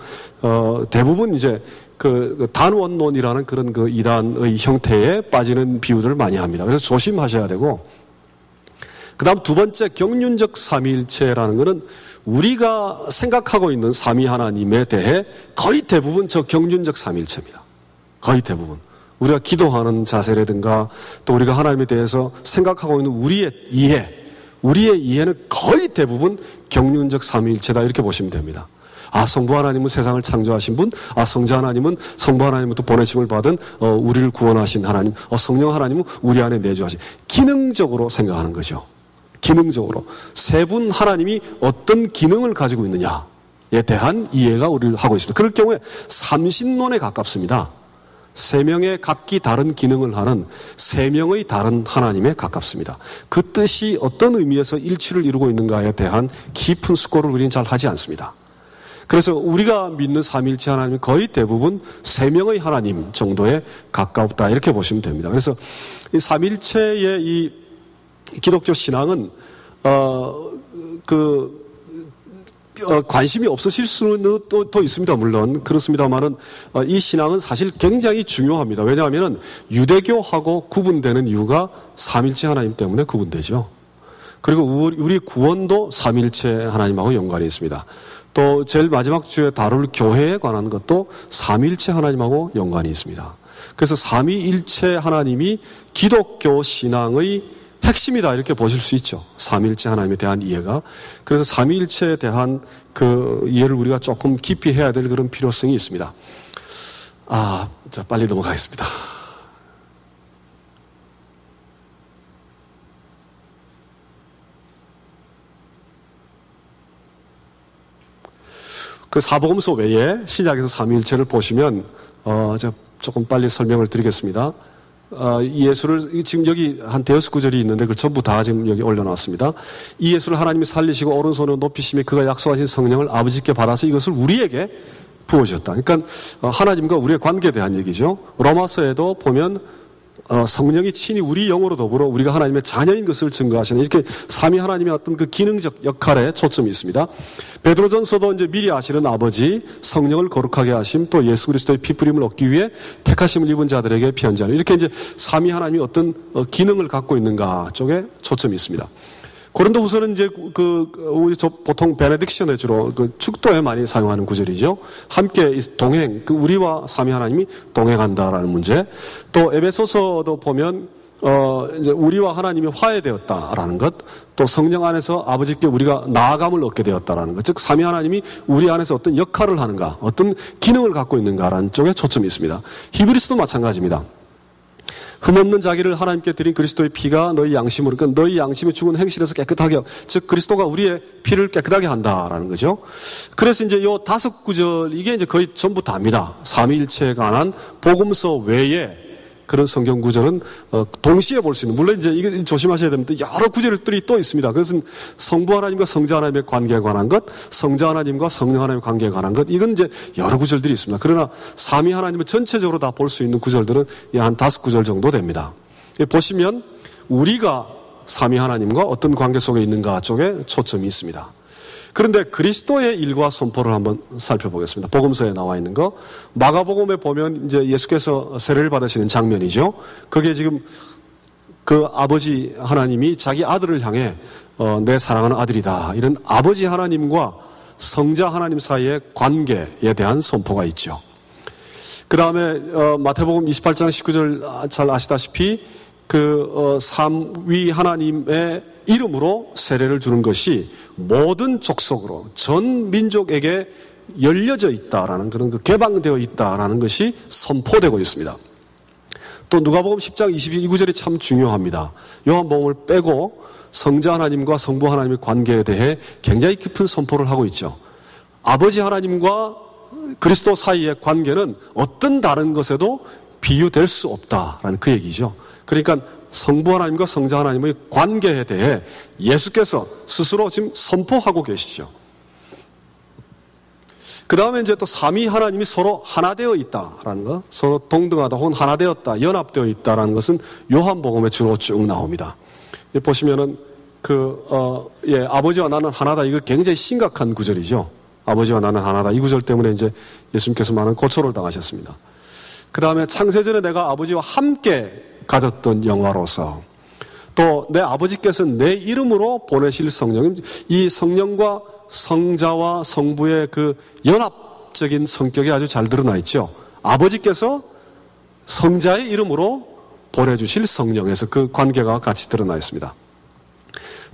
A: 대부분 이제 단원론이라는 그런 이단의 형태에 빠지는 비유들을 많이 합니다. 그래서 조심하셔야 되고, 그 다음 두 번째 경륜적 삼위일체라는 것은 우리가 생각하고 있는 삼위 하나님에 대해 거의 대부분 저 경륜적 삼위일체입니다. 거의 대부분. 우리가 기도하는 자세라든가 또 우리가 하나님에 대해서 생각하고 있는 우리의 이해는 거의 대부분 경륜적 삼위일체다 이렇게 보시면 됩니다. 성부 하나님은 세상을 창조하신 분, 성자 하나님은 성부 하나님부터 보내심을 받은 우리를 구원하신 하나님, 성령 하나님은 우리 안에 내주하신, 기능적으로 생각하는 거죠. 기능적으로 세 분 하나님이 어떤 기능을 가지고 있느냐에 대한 이해가 우리를 하고 있습니다. 그럴 경우에 삼신론에 가깝습니다. 세 명의 각기 다른 기능을 하는 세 명의 다른 하나님에 가깝습니다. 그 뜻이 어떤 의미에서 일치를 이루고 있는가에 대한 깊은 숙고를 우리는 잘 하지 않습니다. 그래서 우리가 믿는 삼위일체 하나님은 거의 대부분 세 명의 하나님 정도에 가깝다 이렇게 보시면 됩니다. 그래서 이 삼위일체의 이 기독교 신앙은 관심이 없으실 수는 또 있습니다. 물론 그렇습니다만은 이 신앙은 사실 굉장히 중요합니다. 왜냐하면 유대교하고 구분되는 이유가 삼위일체 하나님 때문에 구분되죠. 그리고 우리 구원도 삼위일체 하나님하고 연관이 있습니다. 또 제일 마지막 주에 다룰 교회에 관한 것도 삼위일체 하나님하고 연관이 있습니다. 그래서 삼위일체 하나님이 기독교 신앙의 핵심이다 이렇게 보실 수 있죠. 삼위일체 하나님에 대한 이해가. 그래서 삼위일체에 대한 그 이해를 우리가 조금 깊이 해야 될 그런 필요성이 있습니다. 자, 빨리 넘어가겠습니다. 그 사복음서 외에 신약에서 삼위일체를 보시면 제가 조금 빨리 설명을 드리겠습니다. 예수를 지금 여기 한 대여섯 구절이 있는데 그 전부 다 지금 여기 올려놨습니다. 이 예수를 하나님이 살리시고 오른손으로 높이심에 그가 약속하신 성령을 아버지께 받아서 이것을 우리에게 부어주셨다. 그러니까 하나님과 우리의 관계에 대한 얘기죠. 로마서에도 보면 성령이 친히 우리 영으로 더불어 우리가 하나님의 자녀인 것을 증거하시는 이렇게 삼위 하나님의 어떤 그 기능적 역할에 초점이 있습니다. 베드로전서도 이제 미리 아시는 아버지, 성령을 거룩하게 하심, 또 예수 그리스도의 피부림을 얻기 위해 택하심을 입은 자들에게 편지하는 이렇게 이제 삼위 하나님이 어떤 기능을 갖고 있는가 쪽에 초점이 있습니다. 고린도후서는 이제 우리 보통 베네딕션에 주로 축도에 많이 사용하는 구절이죠. 함께 동행, 우리와 삼위 하나님이 동행한다라는 문제. 또 에베소서도 보면 이제 우리와 하나님이 화해되었다라는 것, 또 성령 안에서 아버지께 우리가 나아감을 얻게 되었다라는 것, 즉 삼위 하나님이 우리 안에서 어떤 역할을 하는가, 어떤 기능을 갖고 있는가라는 쪽에 초점이 있습니다. 히브리서도 마찬가지입니다. 흠없는 자기를 하나님께 드린 그리스도의 피가 너희 양심으로, 그러니까 너희 양심이 죽은 행실에서 깨끗하게, 즉 그리스도가 우리의 피를 깨끗하게 한다라는 거죠. 그래서 이제 요 다섯 구절 이게 이제 거의 전부 다입니다. 삼위일체에 관한 복음서 외에 그런 성경 구절은 동시에 볼 수 있는, 물론 이제 이게 조심하셔야 됩니다. 여러 구절들이 또 있습니다. 그것은 성부 하나님과 성자 하나님의 관계에 관한 것, 성자 하나님과 성령 하나님의 관계에 관한 것, 이건 이제 여러 구절들이 있습니다. 그러나 삼위 하나님을 전체적으로 다 볼 수 있는 구절들은 한 5구절 정도 됩니다. 보시면 우리가 삼위 하나님과 어떤 관계 속에 있는가 쪽에 초점이 있습니다. 그런데 그리스도의 일과 선포를 한번 살펴보겠습니다. 복음서에 나와 있는 거. 마가복음에 보면 이제 예수께서 세례를 받으시는 장면이죠. 그게 지금 그 아버지 하나님이 자기 아들을 향해 내 사랑하는 아들이다. 이런 아버지 하나님과 성자 하나님 사이의 관계에 대한 선포가 있죠. 그 다음에 마태복음 28장 19절 잘 아시다시피 삼위 하나님의 이름으로 세례를 주는 것이 모든 족속으로 전 민족에게 열려져 있다라는 그런 개방되어 있다라는 것이 선포되고 있습니다. 또 누가복음 10장 22구절이 참 중요합니다. 요한복음을 빼고 성자 하나님과 성부 하나님의 관계에 대해 굉장히 깊은 선포를 하고 있죠. 아버지 하나님과 그리스도 사이의 관계는 어떤 다른 것에도 비유될 수 없다라는 그 얘기죠. 그러니까 성부 하나님과 성자 하나님의 관계에 대해 예수께서 스스로 지금 선포하고 계시죠. 그 다음에 이제 또 삼위 하나님이 서로 하나 되어 있다라는 것, 서로 동등하다 혹은 하나 되었다, 연합되어 있다라는 것은 요한복음에 주로 쭉 나옵니다. 보시면은 아버지와 나는 하나다, 이거 굉장히 심각한 구절이죠. 아버지와 나는 하나다, 이 구절 때문에 이제 예수님께서 많은 고초를 당하셨습니다. 그 다음에 창세전에 내가 아버지와 함께 가졌던 영화로서, 또 내 아버지께서 내 이름으로 보내실 성령, 이 성령과 성자와 성부의 그 연합적인 성격이 아주 잘 드러나 있죠. 아버지께서 성자의 이름으로 보내주실 성령에서 그 관계가 같이 드러나 있습니다.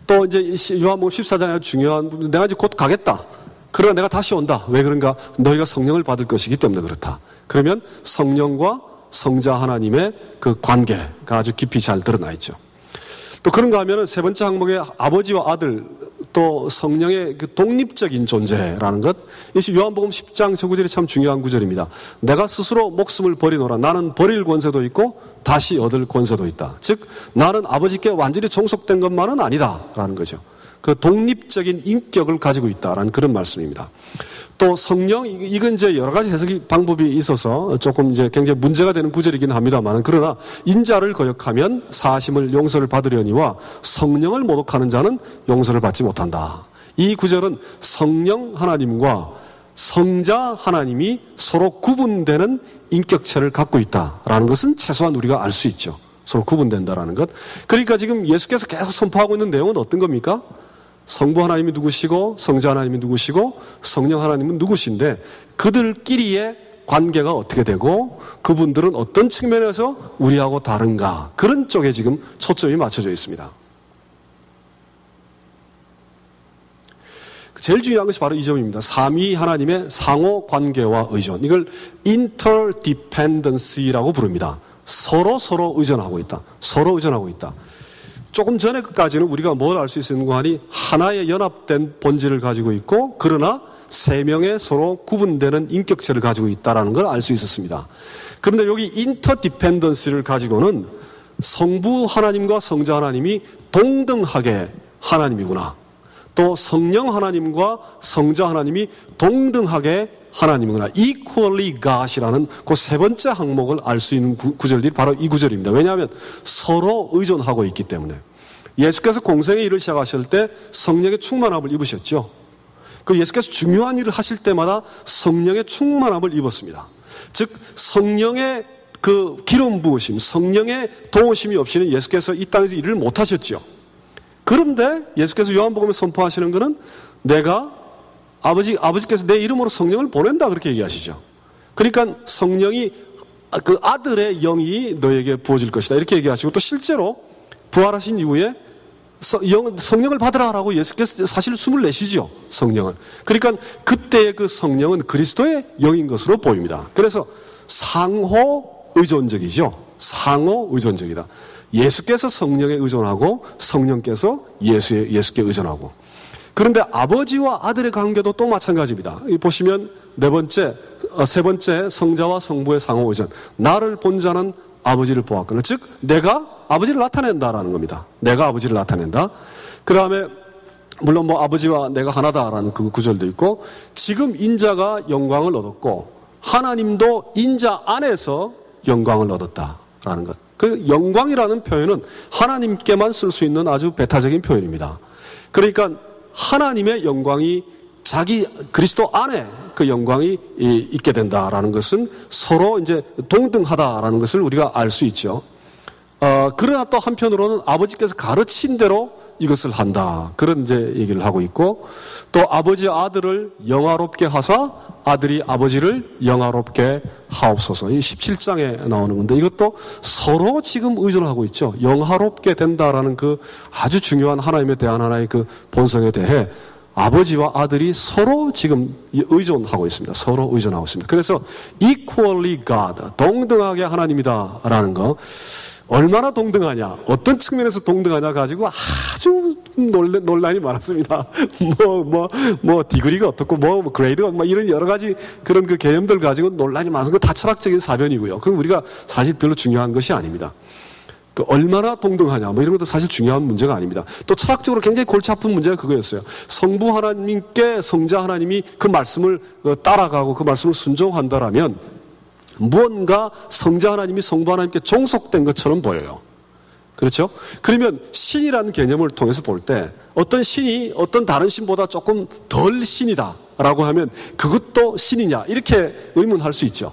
A: 또 이제 요한복음 14장에 아주 중요한, 내가 이제 곧 가겠다. 그러나 내가 다시 온다. 왜 그런가? 너희가 성령을 받을 것이기 때문에 그렇다. 그러면 성령과 성자 하나님의 그 관계가 아주 깊이 잘 드러나 있죠. 또 그런가 하면은 세 번째 항목에 아버지와 아들 또 성령의 그 독립적인 존재라는 것, 이것이 요한복음 10장 저 구절이 참 중요한 구절입니다. 내가 스스로 목숨을 버리노라. 나는 버릴 권세도 있고 다시 얻을 권세도 있다. 즉 나는 아버지께 완전히 종속된 것만은 아니다라는 거죠. 그 독립적인 인격을 가지고 있다라는 그런 말씀입니다. 또 성령, 이건 이제 여러 가지 해석이 방법이 있어서 조금 이제 굉장히 문제가 되는 구절이긴 합니다만, 그러나 인자를 거역하면 사하심을 용서를 받으려니와 성령을 모독하는 자는 용서를 받지 못한다. 이 구절은 성령 하나님과 성자 하나님이 서로 구분되는 인격체를 갖고 있다라는 것은 최소한 우리가 알 수 있죠. 서로 구분된다라는 것. 그러니까 지금 예수께서 계속 선포하고 있는 내용은 어떤 겁니까? 성부 하나님이 누구시고 성자 하나님이 누구시고 성령 하나님은 누구신데 그들끼리의 관계가 어떻게 되고 그분들은 어떤 측면에서 우리하고 다른가, 그런 쪽에 지금 초점이 맞춰져 있습니다. 제일 중요한 것이 바로 이 점입니다. 삼위 하나님의 상호 관계와 의존, 이걸 interdependency라고 부릅니다. 서로 의존하고 있다. 서로 의존하고 있다. 조금 전에 끝까지는 우리가 뭘 알 수 있었는가 하니 하나의 연합된 본질을 가지고 있고 그러나 세 명의 서로 구분되는 인격체를 가지고 있다는 걸 알 수 있었습니다. 그런데 여기 인터디펜던스를 가지고는 성부 하나님과 성자 하나님이 동등하게 하나님이구나, 또 성령 하나님과 성자 하나님이 동등하게 하나님이구나, equally God이라는 그 세 번째 항목을 알 수 있는 구절들이 바로 이 구절입니다. 왜냐하면 서로 의존하고 있기 때문에. 예수께서 공생의 일을 시작하실 때 성령의 충만함을 입으셨죠. 그 예수께서 중요한 일을 하실 때마다 성령의 충만함을 입었습니다. 즉 성령의 그 기름 부으심, 성령의 도우심이 없이는 예수께서 이 땅에서 일을 못 하셨죠. 그런데 예수께서 요한복음에 선포하시는 것은 내가 아버지께서 내 이름으로 성령을 보낸다, 그렇게 얘기하시죠. 그러니까 성령이 그 아들의 영이 너에게 부어질 것이다, 이렇게 얘기하시고, 또 실제로 부활하신 이후에 성령을 받으라라고 예수께서 사실 숨을 내쉬죠, 성령은. 그러니까 그때의 그 성령은 그리스도의 영인 것으로 보입니다. 그래서 상호 의존적이죠. 상호 의존적이다. 예수께서 성령에 의존하고 성령께서 예수께 의존하고. 그런데 아버지와 아들의 관계도 또 마찬가지입니다. 보시면 세 번째 성자와 성부의 상호 의존. 나를 본 자는 아버지를 보았거늘. 즉 내가 아버지를 나타낸다라는 겁니다. 내가 아버지를 나타낸다. 그 다음에 물론 뭐 아버지와 내가 하나다라는 그 구절도 있고, 지금 인자가 영광을 얻었고 하나님도 인자 안에서 영광을 얻었다라는 것. 그 영광이라는 표현은 하나님께만 쓸 수 있는 아주 배타적인 표현입니다. 그러니까 하나님의 영광이 자기 그리스도 안에 그 영광이 있게 된다라는 것은 서로 이제 동등하다라는 것을 우리가 알 수 있죠. 그러나 또 한편으로는 아버지께서 가르친 대로 이것을 한다, 그런 이제 얘기를 하고 있고, 또 아버지 아들을 영화롭게 하사 아들이 아버지를 영화롭게 하옵소서, 이 17장에 나오는 건데, 이것도 서로 지금 의존하고 있죠. 영화롭게 된다라는 그 아주 중요한 하나님에 대한 하나의 그 본성에 대해 아버지와 아들이 서로 지금 의존하고 있습니다. 서로 의존하고 있습니다. 그래서 equally God, 동등하게 하나님이다라는 거, 얼마나 동등하냐, 어떤 측면에서 동등하냐 가지고 아주 논란이 많았습니다. 디그리가 어떻고, 그레이드가, 이런 여러 가지 그런 그 개념들 가지고 논란이 많은 거 다 철학적인 사변이고요. 그건 우리가 사실 별로 중요한 것이 아닙니다. 그 얼마나 동등하냐, 이런 것도 사실 중요한 문제가 아닙니다. 또 철학적으로 굉장히 골치 아픈 문제가 그거였어요. 성부 하나님께 성자 하나님이 그 말씀을 따라가고 그 말씀을 순종한다라면 무언가 성자 하나님이 성부 하나님께 종속된 것처럼 보여요. 그렇죠? 그러면 신이라는 개념을 통해서 볼 때 어떤 신이 어떤 다른 신보다 조금 덜 신이다라고 하면 그것도 신이냐, 이렇게 의문할 수 있죠.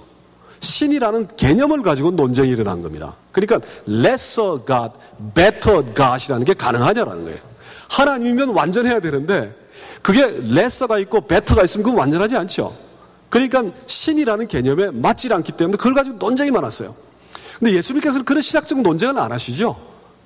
A: 신이라는 개념을 가지고 논쟁이 일어난 겁니다. 그러니까 lesser God, better God이라는 게 가능하냐라는 거예요. 하나님이면 완전해야 되는데 그게 lesser가 있고 better가 있으면 그건 완전하지 않죠. 그러니까 신이라는 개념에 맞지 않기 때문에 그걸 가지고 논쟁이 많았어요. 근데 예수님께서는 그런 신학적 논쟁은 안 하시죠.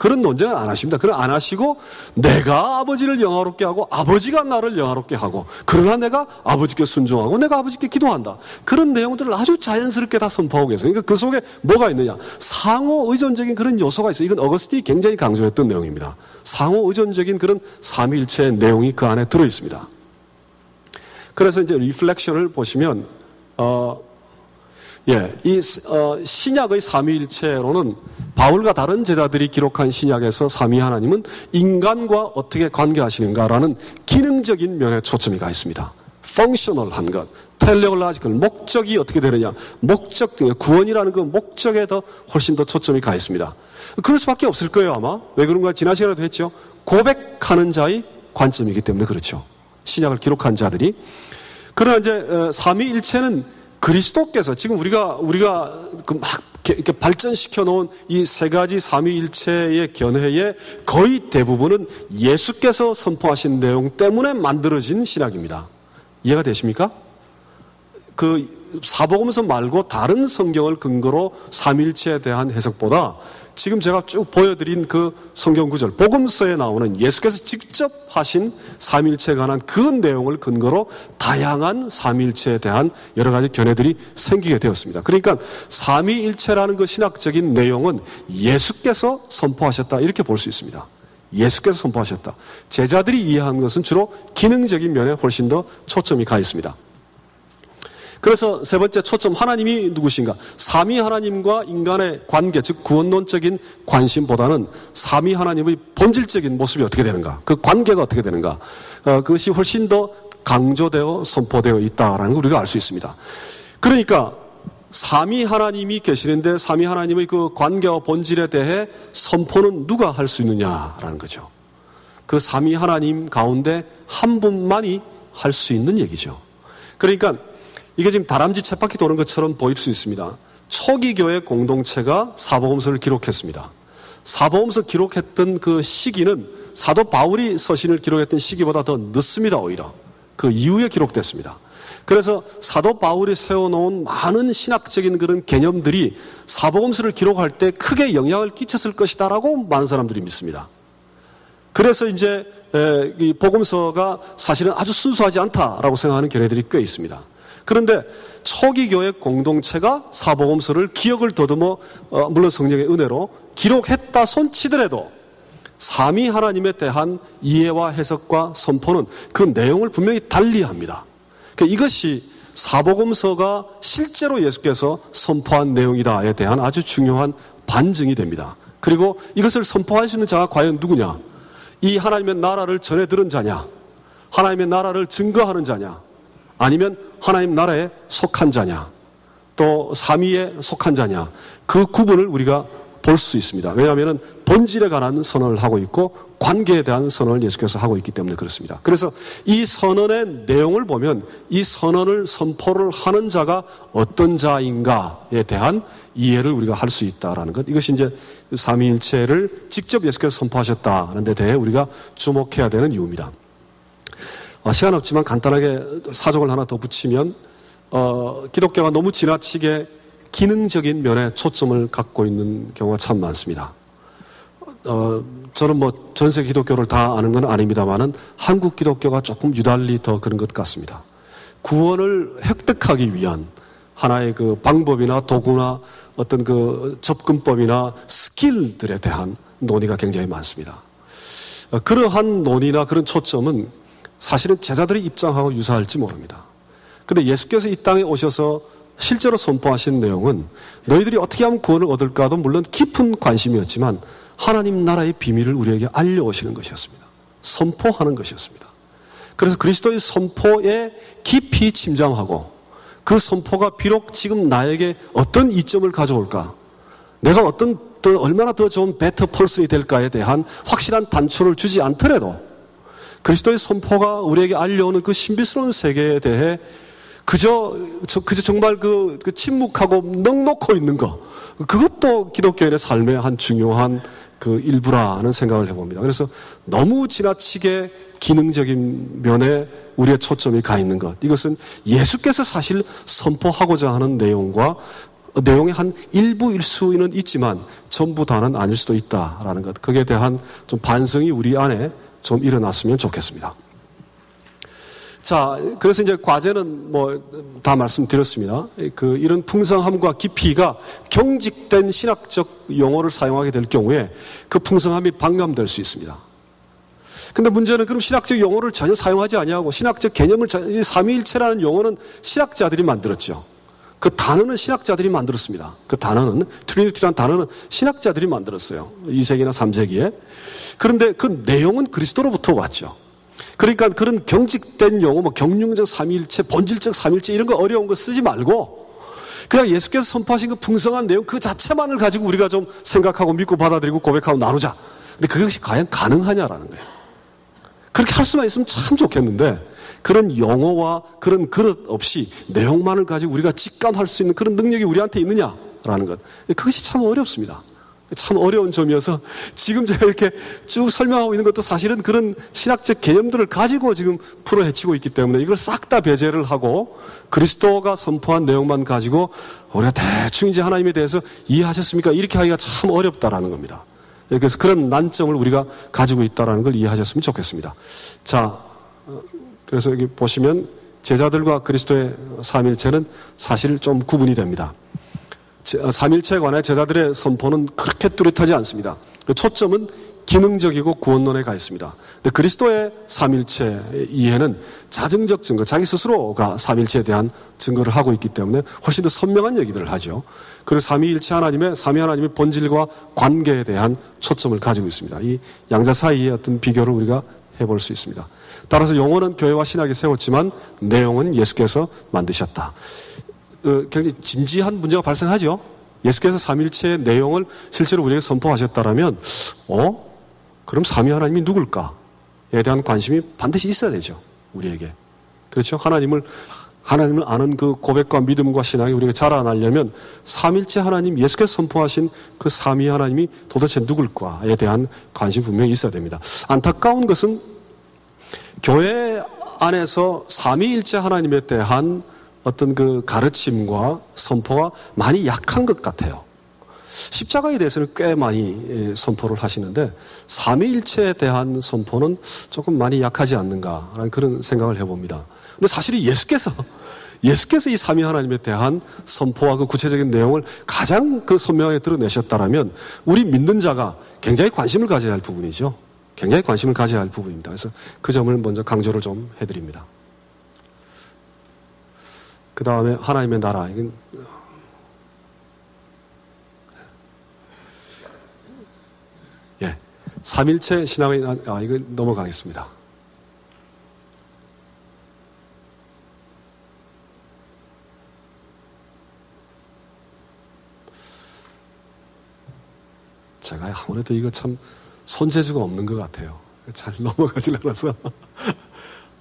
A: 그런 논쟁은 안 하십니다. 그건 안 하시고 내가 아버지를 영화롭게 하고 아버지가 나를 영화롭게 하고 그러나 내가 아버지께 순종하고 내가 아버지께 기도한다. 그런 내용들을 아주 자연스럽게 다 선포하고 계세요. 그러니까 그 속에 뭐가 있느냐. 상호 의존적인 그런 요소가 있어요. 이건 어거스틴이 굉장히 강조했던 내용입니다. 상호 의존적인 그런 삼위일체의 내용이 그 안에 들어 있습니다. 그래서 이제 리플렉션을 보시면 이 신약의 삼위일체로는 바울과 다른 제자들이 기록한 신약에서 삼위 하나님은 인간과 어떻게 관계하시는가라는 기능적인 면에 초점이 가 있습니다. 펑셔널한 것, 텔레올라지컬 목적이 어떻게 되느냐, 목적 구원이라는 그 목적에 더 훨씬 더 초점이 가 있습니다. 그럴 수밖에 없을 거예요 아마. 왜 그런가 지난 시간에도 했죠. 고백하는 자의 관점이기 때문에 그렇죠. 신약을 기록한 자들이. 그러나 이제 삼위일체는 그리스도께서 지금 우리가 그 막 이렇게 발전시켜 놓은 이 세 가지 삼위일체의 견해의 거의 대부분은 예수께서 선포하신 내용 때문에 만들어진 신학입니다. 이해가 되십니까? 그 사복음서 말고 다른 성경을 근거로 삼위일체에 대한 해석보다 지금 제가 쭉 보여드린 그 성경 구절, 복음서에 나오는 예수께서 직접 하신 삼위일체에 관한 그 내용을 근거로 다양한 삼위일체에 대한 여러 가지 견해들이 생기게 되었습니다. 그러니까 삼위일체라는 그 신학적인 내용은 예수께서 선포하셨다 이렇게 볼 수 있습니다. 예수께서 선포하셨다. 제자들이 이해한 것은 주로 기능적인 면에 훨씬 더 초점이 가 있습니다. 그래서 세 번째 초점, 하나님이 누구신가? 삼위 하나님과 인간의 관계, 즉 구원론적인 관심보다는 삼위 하나님의 본질적인 모습이 어떻게 되는가? 그 관계가 어떻게 되는가? 그것이 훨씬 더 강조되어 선포되어 있다라는 걸 우리가 알 수 있습니다. 그러니까 삼위 하나님이 계시는데 삼위 하나님의 그 관계와 본질에 대해 선포는 누가 할 수 있느냐라는 거죠. 그 삼위 하나님 가운데 한 분만이 할 수 있는 얘기죠. 그러니까 이게 지금 다람쥐 쳇바퀴 도는 것처럼 보일 수 있습니다. 초기 교회 공동체가 사복음서를 기록했습니다. 사복음서 기록했던 그 시기는 사도 바울이 서신을 기록했던 시기보다 더 늦습니다. 오히려 그 이후에 기록됐습니다. 그래서 사도 바울이 세워놓은 많은 신학적인 그런 개념들이 사복음서를 기록할 때 크게 영향을 끼쳤을 것이다라고 많은 사람들이 믿습니다. 그래서 이제 이 복음서가 사실은 아주 순수하지 않다라고 생각하는 견해들이 꽤 있습니다. 그런데 초기 교회 공동체가 사복음서를 기억을 더듬어 물론 성령의 은혜로 기록했다 손치더라도 삼위 하나님에 대한 이해와 해석과 선포는 그 내용을 분명히 달리합니다. 그러니까 이것이 사복음서가 실제로 예수께서 선포한 내용이다에 대한 아주 중요한 반증이 됩니다. 그리고 이것을 선포할 수 있는 자가 과연 누구냐? 이 하나님의 나라를 전해 들은 자냐? 하나님의 나라를 증거하는 자냐? 아니면 하나님 나라에 속한 자냐, 또 삼위에 속한 자냐, 그 구분을 우리가 볼 수 있습니다. 왜냐하면 본질에 관한 선언을 하고 있고 관계에 대한 선언을 예수께서 하고 있기 때문에 그렇습니다. 그래서 이 선언의 내용을 보면 이 선언을 선포를 하는 자가 어떤 자인가에 대한 이해를 우리가 할 수 있다라는 것. 이것이 이제 삼위일체를 직접 예수께서 선포하셨다는 데 대해 우리가 주목해야 되는 이유입니다. 시간 없지만 간단하게 사정을 하나 더 붙이면 기독교가 너무 지나치게 기능적인 면에 초점을 갖고 있는 경우가 참 많습니다. 저는 뭐 전세 기독교를 다 아는 건 아닙니다만은 한국 기독교가 조금 유달리 더 그런 것 같습니다. 구원을 획득하기 위한 하나의 그 방법이나 도구나 어떤 그 접근법이나 스킬들에 대한 논의가 굉장히 많습니다. 그러한 논의나 그런 초점은 사실은 제자들의 입장하고 유사할지 모릅니다. 그런데 예수께서 이 땅에 오셔서 실제로 선포하신 내용은 너희들이 어떻게 하면 구원을 얻을까도 물론 깊은 관심이었지만 하나님 나라의 비밀을 우리에게 알려오시는 것이었습니다. 선포하는 것이었습니다. 그래서 그리스도의 선포에 깊이 침잠하고 그 선포가 비록 지금 나에게 어떤 이점을 가져올까, 내가 얼마나 더 좋은 베터 펄슨이 될까에 대한 확실한 단초를 주지 않더라도 그리스도의 선포가 우리에게 알려오는 그 신비스러운 세계에 대해 그저 정말 그 침묵하고 넋놓고 있는 거, 그것도 기독교인의 삶의 한 중요한 그 일부라는 생각을 해봅니다. 그래서 너무 지나치게 기능적인 면에 우리의 초점이 가 있는 것, 이것은 예수께서 사실 선포하고자 하는 내용과 내용의 한 일부일 수는 있지만 전부 다는 아닐 수도 있다라는 것. 거기에 대한 좀 반성이 우리 안에 좀 일어났으면 좋겠습니다. 자, 그래서 이제 과제는 다 말씀드렸습니다. 이런 풍성함과 깊이가 경직된 신학적 용어를 사용하게 될 경우에 그 풍성함이 방감될 수 있습니다. 근데 문제는 그럼 신학적 용어를 전혀 사용하지 아니하고 신학적 개념을 삼위일체라는 용어는 신학자들이 만들었죠. 그 단어는 신학자들이 만들었습니다. 그 단어는 트리니티라는 단어는 신학자들이 만들었어요. 2세기나 3세기에. 그런데 그 내용은 그리스도로부터 왔죠. 그러니까 그런 경직된 용어, 경륜적 삼위일체, 본질적 삼위일체 이런 거 어려운 거 쓰지 말고 그냥 예수께서 선포하신 그 풍성한 내용 그 자체만을 가지고 우리가 좀 생각하고 믿고 받아들이고 고백하고 나누자. 근데 그것이 과연 가능하냐라는 거예요. 그렇게 할 수만 있으면 참 좋겠는데 그런 용어와 그런 그릇 없이 내용만을 가지고 우리가 직관할 수 있는 그런 능력이 우리한테 있느냐라는 것. 그것이 참 어렵습니다. 참 어려운 점이어서 지금 제가 이렇게 쭉 설명하고 있는 것도 사실은 그런 신학적 개념들을 가지고 지금 풀어 헤치고 있기 때문에 이걸 싹 다 배제를 하고 그리스도가 선포한 내용만 가지고 우리가 대충 이제 하나님에 대해서 이해하셨습니까? 이렇게 하기가 참 어렵다라는 겁니다. 그래서 그런 난점을 우리가 가지고 있다는 걸 이해하셨으면 좋겠습니다. 자, 그래서 여기 보시면 제자들과 그리스도의 삼일체는 사실 좀 구분이 됩니다. 삼일체에 관해 제자들의 선포는 그렇게 뚜렷하지 않습니다. 초점은 기능적이고 구원론에 가 있습니다. 근데 그리스도의 삼일체 이해는 자증적 증거, 자기 스스로가 삼일체에 대한 증거를 하고 있기 때문에 훨씬 더 선명한 얘기들을 하죠. 그리고 삼위일체 하나님의 본질과 관계에 대한 초점을 가지고 있습니다. 이 양자 사이의 어떤 비교를 우리가 해볼 수 있습니다. 따라서 용어는 교회와 신학이 세웠지만 내용은 예수께서 만드셨다. 굉장히 진지한 문제가 발생하죠. 예수께서 삼일체의 내용을 실제로 우리에게 선포하셨다라면 그럼 삼위 하나님이 누굴까에 대한 관심이 반드시 있어야 되죠. 우리에게. 그렇죠? 하나님을 아는 그 고백과 믿음과 신앙이 우리가 자라나려면 삼일체 하나님, 예수께서 선포하신 그 삼위 하나님이 도대체 누굴까에 대한 관심이 분명히 있어야 됩니다. 안타까운 것은 교회 안에서 삼위일체 하나님에 대한 어떤 그 가르침과 선포가 많이 약한 것 같아요. 십자가에 대해서는 꽤 많이 선포를 하시는데 삼위일체에 대한 선포는 조금 많이 약하지 않는가라는 그런 생각을 해봅니다. 근데 사실 예수께서 이 삼위 하나님에 대한 선포와 그 구체적인 내용을 가장 그 선명하게 드러내셨다라면 우리 믿는 자가 굉장히 관심을 가져야 할 부분이죠. 굉장히 관심을 가져야 할 부분입니다. 그래서 그 점을 먼저 강조를 좀 해드립니다. 그 다음에 하나님의 나라. 이건 삼일체 신앙의 이거 넘어가겠습니다. 제가 아무래도 이거 참 손재주가 없는 것 같아요. 잘 넘어가질 않아서.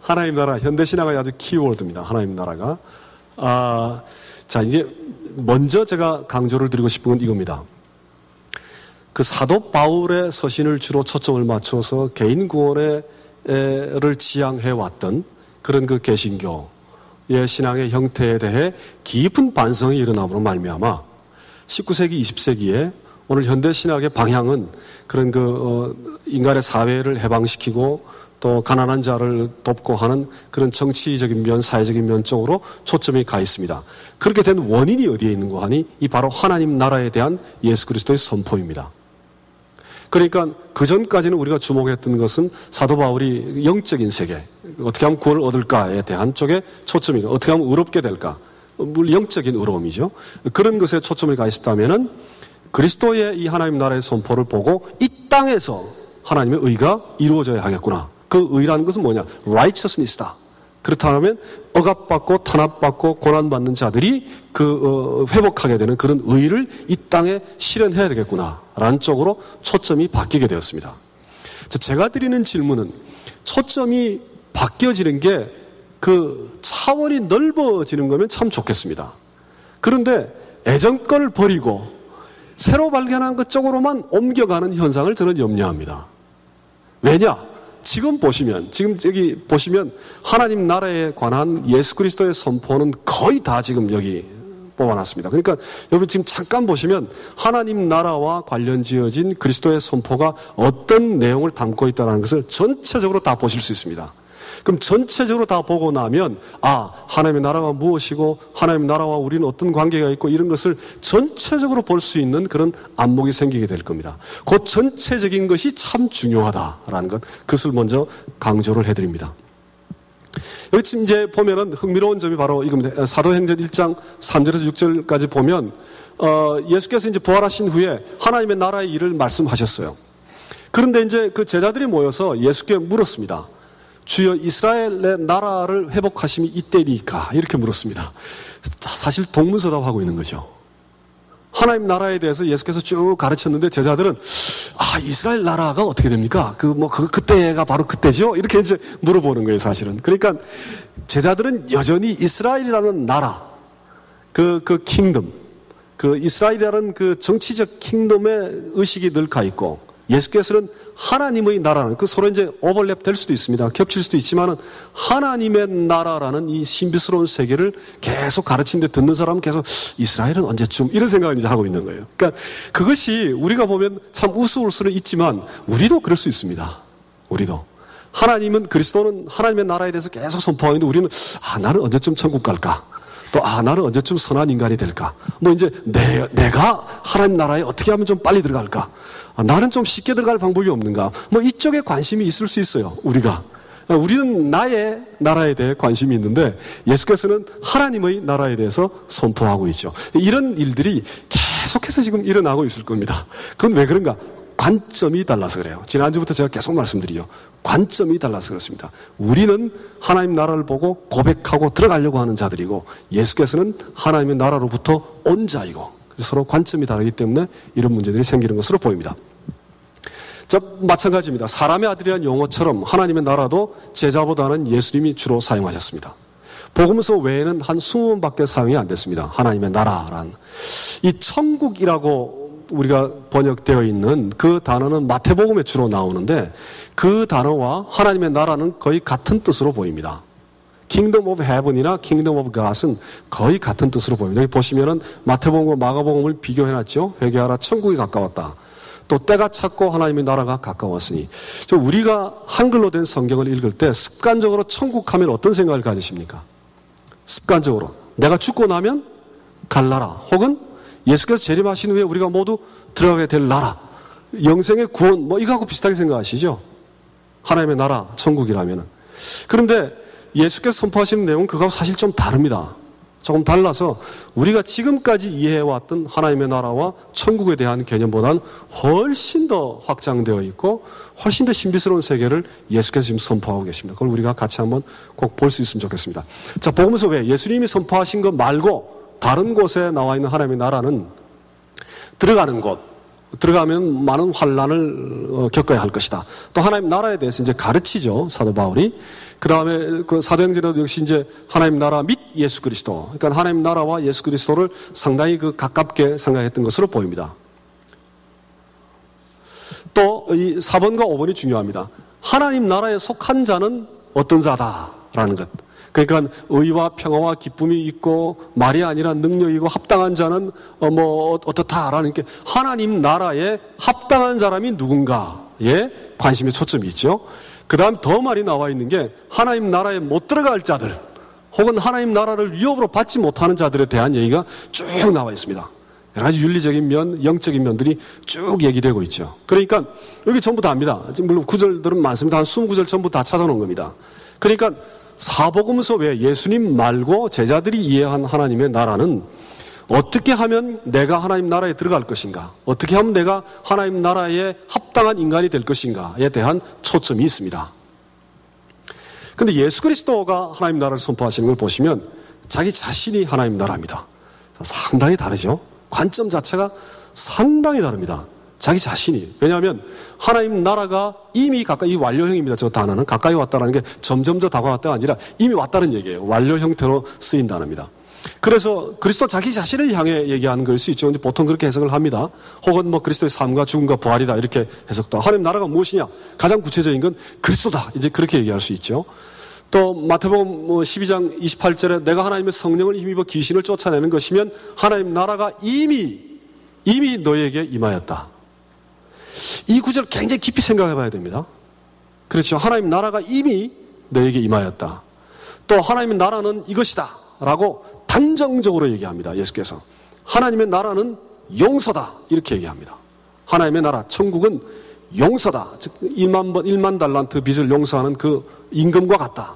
A: 하나님 나라, 현대신앙의 아주 키워드입니다. 하나님 나라가. 자, 이제 먼저 제가 강조를 드리고 싶은 건 이겁니다. 그 사도 바울의 서신을 주로 초점을 맞춰서 개인 구원을 지향해 왔던 그런 그 개신교의 신앙의 형태에 대해 깊은 반성이 일어남으로 말미암아 19세기, 20세기에 오늘 현대 신학의 방향은 그런 인간의 사회를 해방시키고 또 가난한 자를 돕고 하는 그런 정치적인 면, 사회적인 면 쪽으로 초점이 가 있습니다. 그렇게 된 원인이 어디에 있는 거 하니 이 바로 하나님 나라에 대한 예수 그리스도의 선포입니다. 그러니까 그 전까지는 우리가 주목했던 것은 사도 바울이 영적인 세계, 어떻게 하면 구원을 얻을까에 대한 쪽에 초점이, 어떻게 하면 의롭게 될까, 물론 영적인 의로움이죠. 그런 것에 초점을 가 있었다면은 그리스도의 이 하나님 나라의 선포를 보고 이 땅에서 하나님의 의가 이루어져야 하겠구나. 그 의라는 것은 뭐냐? righteousness다. 그렇다면 억압받고 탄압받고 고난받는 자들이 회복하게 되는 그런 의를 이 땅에 실현해야 되겠구나 라는 쪽으로 초점이 바뀌게 되었습니다. 제가 드리는 질문은 초점이 바뀌어지는 게 그 차원이 넓어지는 거면 참 좋겠습니다. 그런데 예전 걸 버리고 새로 발견한 것 쪽으로만 옮겨가는 현상을 저는 염려합니다. 왜냐? 지금 여기 보시면 하나님 나라에 관한 예수 그리스도의 선포는 거의 다 지금 여기 뽑아놨습니다. 그러니까 여러분 지금 잠깐 보시면 하나님 나라와 관련 지어진 그리스도의 선포가 어떤 내용을 담고 있다는 것을 전체적으로 다 보실 수 있습니다. 그럼 전체적으로 다 보고 나면 하나님의 나라가 무엇이고 하나님의 나라와 우리는 어떤 관계가 있고 이런 것을 전체적으로 볼 수 있는 그런 안목이 생기게 될 겁니다. 그 전체적인 것이 참 중요하다라는 것, 그것을 먼저 강조를 해드립니다. 여기 지금 이제 보면은 흥미로운 점이 바로 이겁니다. 사도행전 1장 3절에서 6절까지 보면 예수께서 이제 부활하신 후에 하나님의 나라의 일을 말씀하셨어요. 그런데 이제 그 제자들이 모여서 예수께 물었습니다. 주여 이스라엘의 나라를 회복하심이 이때니까 이렇게 물었습니다. 사실 동문서답하고 있는 거죠. 하나님 나라에 대해서 예수께서 쭉 가르쳤는데 제자들은 이스라엘 나라가 어떻게 됩니까? 그때가 바로 그때죠? 이렇게 이제 물어보는 거예요, 사실은. 그러니까 제자들은 여전히 이스라엘이라는 나라, 그 킹덤, 그 이스라엘이라는 그 정치적 킹덤의 의식이 늘 가 있고, 예수께서는 하나님의 나라는, 그 서로 이제 오버랩 될 수도 있습니다. 겹칠 수도 있지만은 하나님의 나라라는 이 신비스러운 세계를 계속 가르치는데 듣는 사람은 계속 이스라엘은 언제쯤 이런 생각을 이제 하고 있는 거예요. 그러니까 그것이 우리가 보면 참 우스울 수는 있지만 우리도 그럴 수 있습니다. 우리도. 하나님은, 그리스도는 하나님의 나라에 대해서 계속 선포하고 있는데 우리는 나는 언제쯤 천국 갈까? 또 나는 언제쯤 선한 인간이 될까? 이제 내가 하나님 나라에 어떻게 하면 좀 빨리 들어갈까? 나는 좀 쉽게 들어갈 방법이 없는가? 이쪽에 관심이 있을 수 있어요, 우리가. 우리는 나의 나라에 대해 관심이 있는데 예수께서는 하나님의 나라에 대해서 선포하고 있죠. 이런 일들이 계속해서 지금 일어나고 있을 겁니다. 그건 왜 그런가? 관점이 달라서 그래요. 지난주부터 제가 계속 말씀드리죠. 관점이 달라서 그렇습니다. 우리는 하나님 나라를 보고 고백하고 들어가려고 하는 자들이고 예수께서는 하나님의 나라로부터 온 자이고 서로 관점이 다르기 때문에 이런 문제들이 생기는 것으로 보입니다. 마찬가지입니다. 사람의 아들이라는 용어처럼 하나님의 나라도 제자보다는 예수님이 주로 사용하셨습니다. 복음서 외에는 한 20번밖에 사용이 안 됐습니다. 하나님의 나라란. 이 천국이라고 우리가 번역되어 있는 그 단어는 마태복음에 주로 나오는데 그 단어와 하나님의 나라는 거의 같은 뜻으로 보입니다. Kingdom of Heaven이나 Kingdom of God은 거의 같은 뜻으로 보입니다. 여기 보시면은 마태복음과 마가복음을 비교해놨죠. 회개하라, 천국이 가까웠다. 또 때가 찼고 하나님의 나라가 가까웠으니. 우리가 한글로 된 성경을 읽을 때 습관적으로 천국 하면 어떤 생각을 가지십니까? 습관적으로 내가 죽고 나면 갈 나라, 혹은 예수께서 재림하신 후에 우리가 모두 들어가게 될 나라, 영생의 구원, 이거하고 비슷하게 생각하시죠? 하나님의 나라, 천국이라면은. 그런데 예수께서 선포하시는 내용은 그거하고 사실 좀 다릅니다. 조금 달라서 우리가 지금까지 이해해왔던 하나님의 나라와 천국에 대한 개념보다는 훨씬 더 확장되어 있고 훨씬 더 신비스러운 세계를 예수께서 지금 선포하고 계십니다. 그걸 우리가 같이 한번 꼭 볼 수 있으면 좋겠습니다. 자, 복음서 외에 예수님이 선포하신 것 말고 다른 곳에 나와 있는 하나님의 나라는 들어가는 곳, 들어가면 많은 환난을 겪어야 할 것이다. 또 하나님 나라에 대해서 이제 가르치죠, 사도 바울이. 그 다음에 그 사도행전에도 역시 이제 하나님 나라 및 예수 그리스도, 그러니까 하나님 나라와 예수 그리스도를 상당히 가깝게 생각했던 것으로 보입니다. 또 이 4번과 5번이 중요합니다. 하나님 나라에 속한 자는 어떤 자다라는 것. 그러니까 의와 평화와 기쁨이 있고 말이 아니라 능력이고 합당한 자는 어떻다라는 게 하나님 나라에 합당한 사람이 누군가에 관심의 초점이 있죠. 그 다음 더 말이 나와 있는 게 하나님 나라에 못 들어갈 자들 혹은 하나님 나라를 위협으로 받지 못하는 자들에 대한 얘기가 쭉 나와 있습니다. 여러 가지 윤리적인 면, 영적인 면들이 쭉 얘기되고 있죠. 그러니까 여기 전부 다입니다. 물론 구절들은 많습니다. 한 20구절 전부 다 찾아놓은 겁니다. 그러니까 사복음서 외에 예수님 말고 제자들이 이해한 하나님의 나라는 어떻게 하면 내가 하나님 나라에 들어갈 것인가, 어떻게 하면 내가 하나님 나라에 합당한 인간이 될 것인가에 대한 초점이 있습니다. 그런데 예수 그리스도가 하나님 나라를 선포하시는 걸 보시면 자기 자신이 하나님 나라입니다. 상당히 다르죠. 관점 자체가 상당히 다릅니다. 자기 자신이. 왜냐하면 하나님 나라가 이미 가까이, 이 완료형입니다. 저 단어는 가까이 왔다는 게 점점 더 다가왔다가 아니라 이미 왔다는 얘기예요. 완료 형태로 쓰인 단어입니다. 그래서 그리스도 자기 자신을 향해 얘기하는 걸 수 있죠. 보통 그렇게 해석을 합니다. 혹은 그리스도의 삶과 죽음과 부활이다 이렇게 해석도. 하나님 나라가 무엇이냐? 가장 구체적인 건 그리스도다. 이제 그렇게 얘기할 수 있죠. 또 마태복음 12장 28절에 내가 하나님의 성령을 힘입어 귀신을 쫓아내는 것이면 하나님 나라가 이미 너에게 임하였다. 이 구절 굉장히 깊이 생각해 봐야 됩니다. 그렇죠. 하나님 나라가 이미 너에게 임하였다. 또 하나님의 나라는 이것이다 라고 단정적으로 얘기합니다. 예수께서. 하나님의 나라는 용서다 이렇게 얘기합니다. 하나님의 나라, 천국은 용서다. 즉 1만 달란트 빚을 용서하는 그 임금과 같다.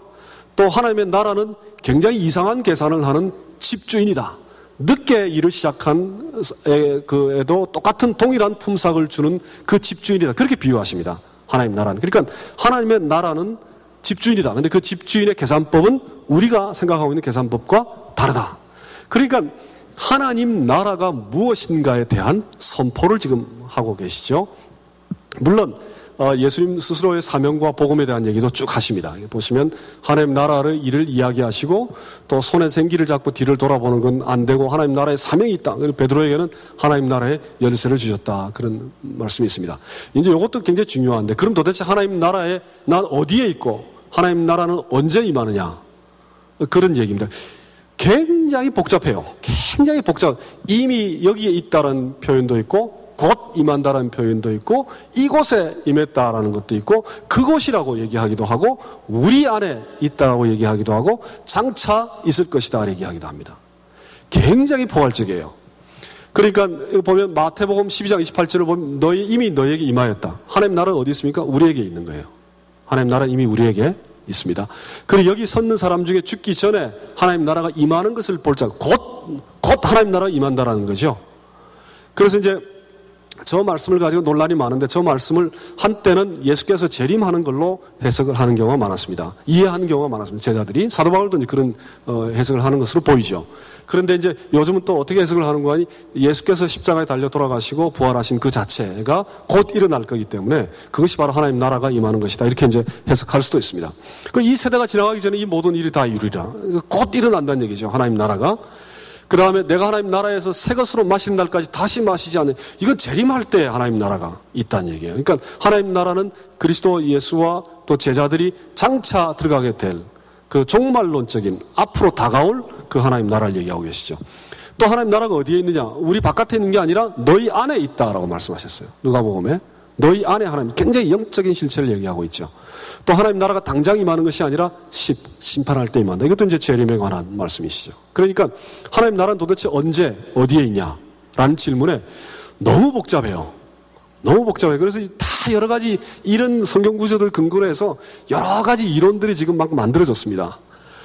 A: 또 하나님의 나라는 굉장히 이상한 계산을 하는 집주인이다. 늦게 일을 시작한 그에도 똑같은 동일한 품삯을 주는 그 집주인이다. 그렇게 비유하십니다. 하나님 나라는. 그러니까 하나님의 나라는 집주인이다. 근데 그 집주인의 계산법은 우리가 생각하고 있는 계산법과 다르다. 그러니까 하나님 나라가 무엇인가에 대한 선포를 지금 하고 계시죠. 물론 예수님 스스로의 사명과 복음에 대한 얘기도 쭉 하십니다. 보시면 하나님 나라의 일을 이야기하시고 또 손에 생기를 잡고 뒤를 돌아보는 건 안 되고 하나님 나라의 사명이 있다. 베드로에게는 하나님 나라의 열쇠를 주셨다. 그런 말씀이 있습니다. 이제 이것도 굉장히 중요한데 그럼 도대체 하나님 나라에 난 어디에 있고 하나님 나라는 언제 임하느냐. 그런 얘기입니다. 굉장히 복잡해요. 굉장히 복잡. 이미 여기에 있다는 표현도 있고 곧 임한다라는 표현도 있고 이곳에 임했다라는 것도 있고 그곳이라고 얘기하기도 하고 우리 안에 있다라고 얘기하기도 하고 장차 있을 것이다 얘기하기도 합니다. 굉장히 포괄적이에요. 그러니까 보면 마태복음 12장 28절을 보면 이미 너에게 임하였다. 하나님 나라는 어디 있습니까? 우리에게 있는 거예요. 하나님 나라는 이미 우리에게 있습니다. 그리고 여기 섰는 사람 중에 죽기 전에 하나님 나라가 임하는 것을 볼 자 곧 하나님 나라가 임한다라는 거죠. 그래서 이제 저 말씀을 가지고 논란이 많은데 저 말씀을 한때는 예수께서 재림하는 걸로 해석을 하는 경우가 많았습니다. 이해하는 경우가 많았습니다. 제자들이. 사도 바울도 이제 그런 해석을 하는 것으로 보이죠. 그런데 이제 요즘은 또 어떻게 해석을 하는 거 아니 예수께서 십자가에 달려 돌아가시고 부활하신 그 자체가 곧 일어날 거기 때문에 그것이 바로 하나님 나라가 임하는 것이다. 이렇게 이제 해석할 수도 있습니다. 이 세대가 지나가기 전에 이 모든 일이 다 이루리라. 곧 일어난다는 얘기죠. 하나님 나라가. 그 다음에 내가 하나님 나라에서 새 것으로 마시는 날까지 다시 마시지 않는 이건 재림할 때 하나님 나라가 있다는 얘기예요. 그러니까 하나님 나라는 그리스도 예수와 또 제자들이 장차 들어가게 될 그 종말론적인 앞으로 다가올 그 하나님 나라를 얘기하고 계시죠. 또 하나님 나라가 어디에 있느냐? 우리 바깥에 있는 게 아니라 너희 안에 있다라고 말씀하셨어요. 누가복음에 너희 안에 하나님 굉장히 영적인 실체를 얘기하고 있죠. 또 하나님 나라가 당장 임하는 것이 아니라 심판할 때 임한다. 이것도 이제 재림에 관한 말씀이시죠. 그러니까 하나님 나라는 도대체 언제 어디에 있냐라는 질문에 너무 복잡해요. 너무 복잡해요. 그래서 다 여러 가지 이런 성경 구조들 근거로 해서 여러 가지 이론들이 지금 막 만들어졌습니다.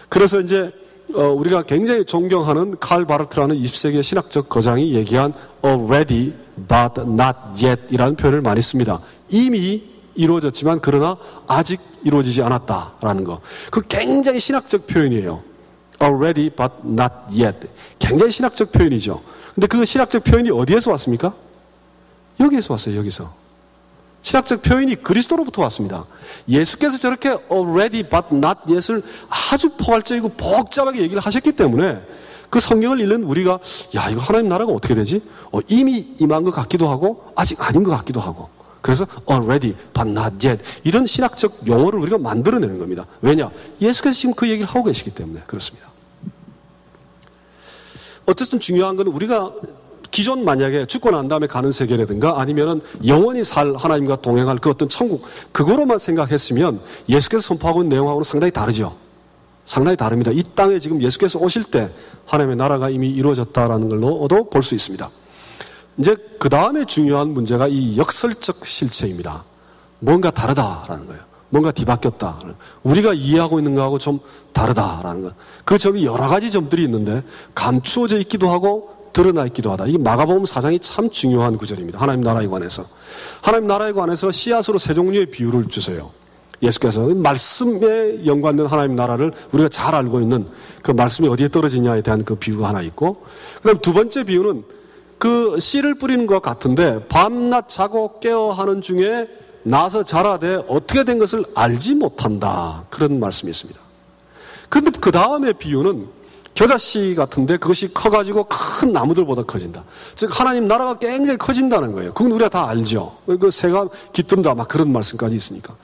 A: 그래서 이제 우리가 굉장히 존경하는 칼 바르트라는 20세기의 신학적 거장이 얘기한 already but not yet 이라는 표현을 많이 씁니다. 이미 이루어졌지만 그러나 아직 이루어지지 않았다라는 거. 그 굉장히 신학적 표현이에요. already but not yet. 굉장히 신학적 표현이죠. 근데 그 신학적 표현이 어디에서 왔습니까? 여기에서 왔어요. 여기서. 신학적 표현이 그리스도로부터 왔습니다. 예수께서 저렇게 already but not yet을 아주 포괄적이고 복잡하게 얘기를 하셨기 때문에 그 성경을 읽는 우리가 야 이거 하나님 나라가 어떻게 되지? 이미 임한 것 같기도 하고 아직 아닌 것 같기도 하고 그래서 already but not yet 이런 신학적 용어를 우리가 만들어내는 겁니다. 왜냐? 예수께서 지금 그 얘기를 하고 계시기 때문에 그렇습니다. 어쨌든 중요한 건 우리가 기존 만약에 죽고 난 다음에 가는 세계라든가 아니면은 영원히 살 하나님과 동행할 그 어떤 천국 그거로만 생각했으면 예수께서 선포하고 있는 내용하고는 상당히 다르죠. 상당히 다릅니다. 이 땅에 지금 예수께서 오실 때 하나님의 나라가 이미 이루어졌다라는 걸로도 볼 수 있습니다. 이제 그 다음에 중요한 문제가 이 역설적 실체입니다. 뭔가 다르다라는 거예요. 뭔가 뒤바뀌었다. 우리가 이해하고 있는 거하고 좀 다르다라는 거. 그 점이 여러 가지 점들이 있는데 감추어져 있기도 하고 드러나 있기도 하다. 이게 마가복음 4장이 참 중요한 구절입니다. 하나님 나라에 관해서. 하나님 나라에 관해서 씨앗으로 세 종류의 비유를 주세요. 예수께서 말씀에 연관된 하나님 나라를 우리가 잘 알고 있는 그 말씀이 어디에 떨어지냐에 대한 그 비유가 하나 있고 그다음 두 번째 비유는 그 씨를 뿌리는 것 같은데 밤낮 자고 깨어 하는 중에 나서 자라되 어떻게 된 것을 알지 못한다. 그런 말씀이 있습니다. 그런데 그 다음에 비유는 겨자씨 같은데 그것이 커가지고 큰 나무들보다 커진다. 즉 하나님 나라가 굉장히 커진다는 거예요. 그건 우리가 다 알죠. 그 새가 깃든다 막 그런 말씀까지 있으니까.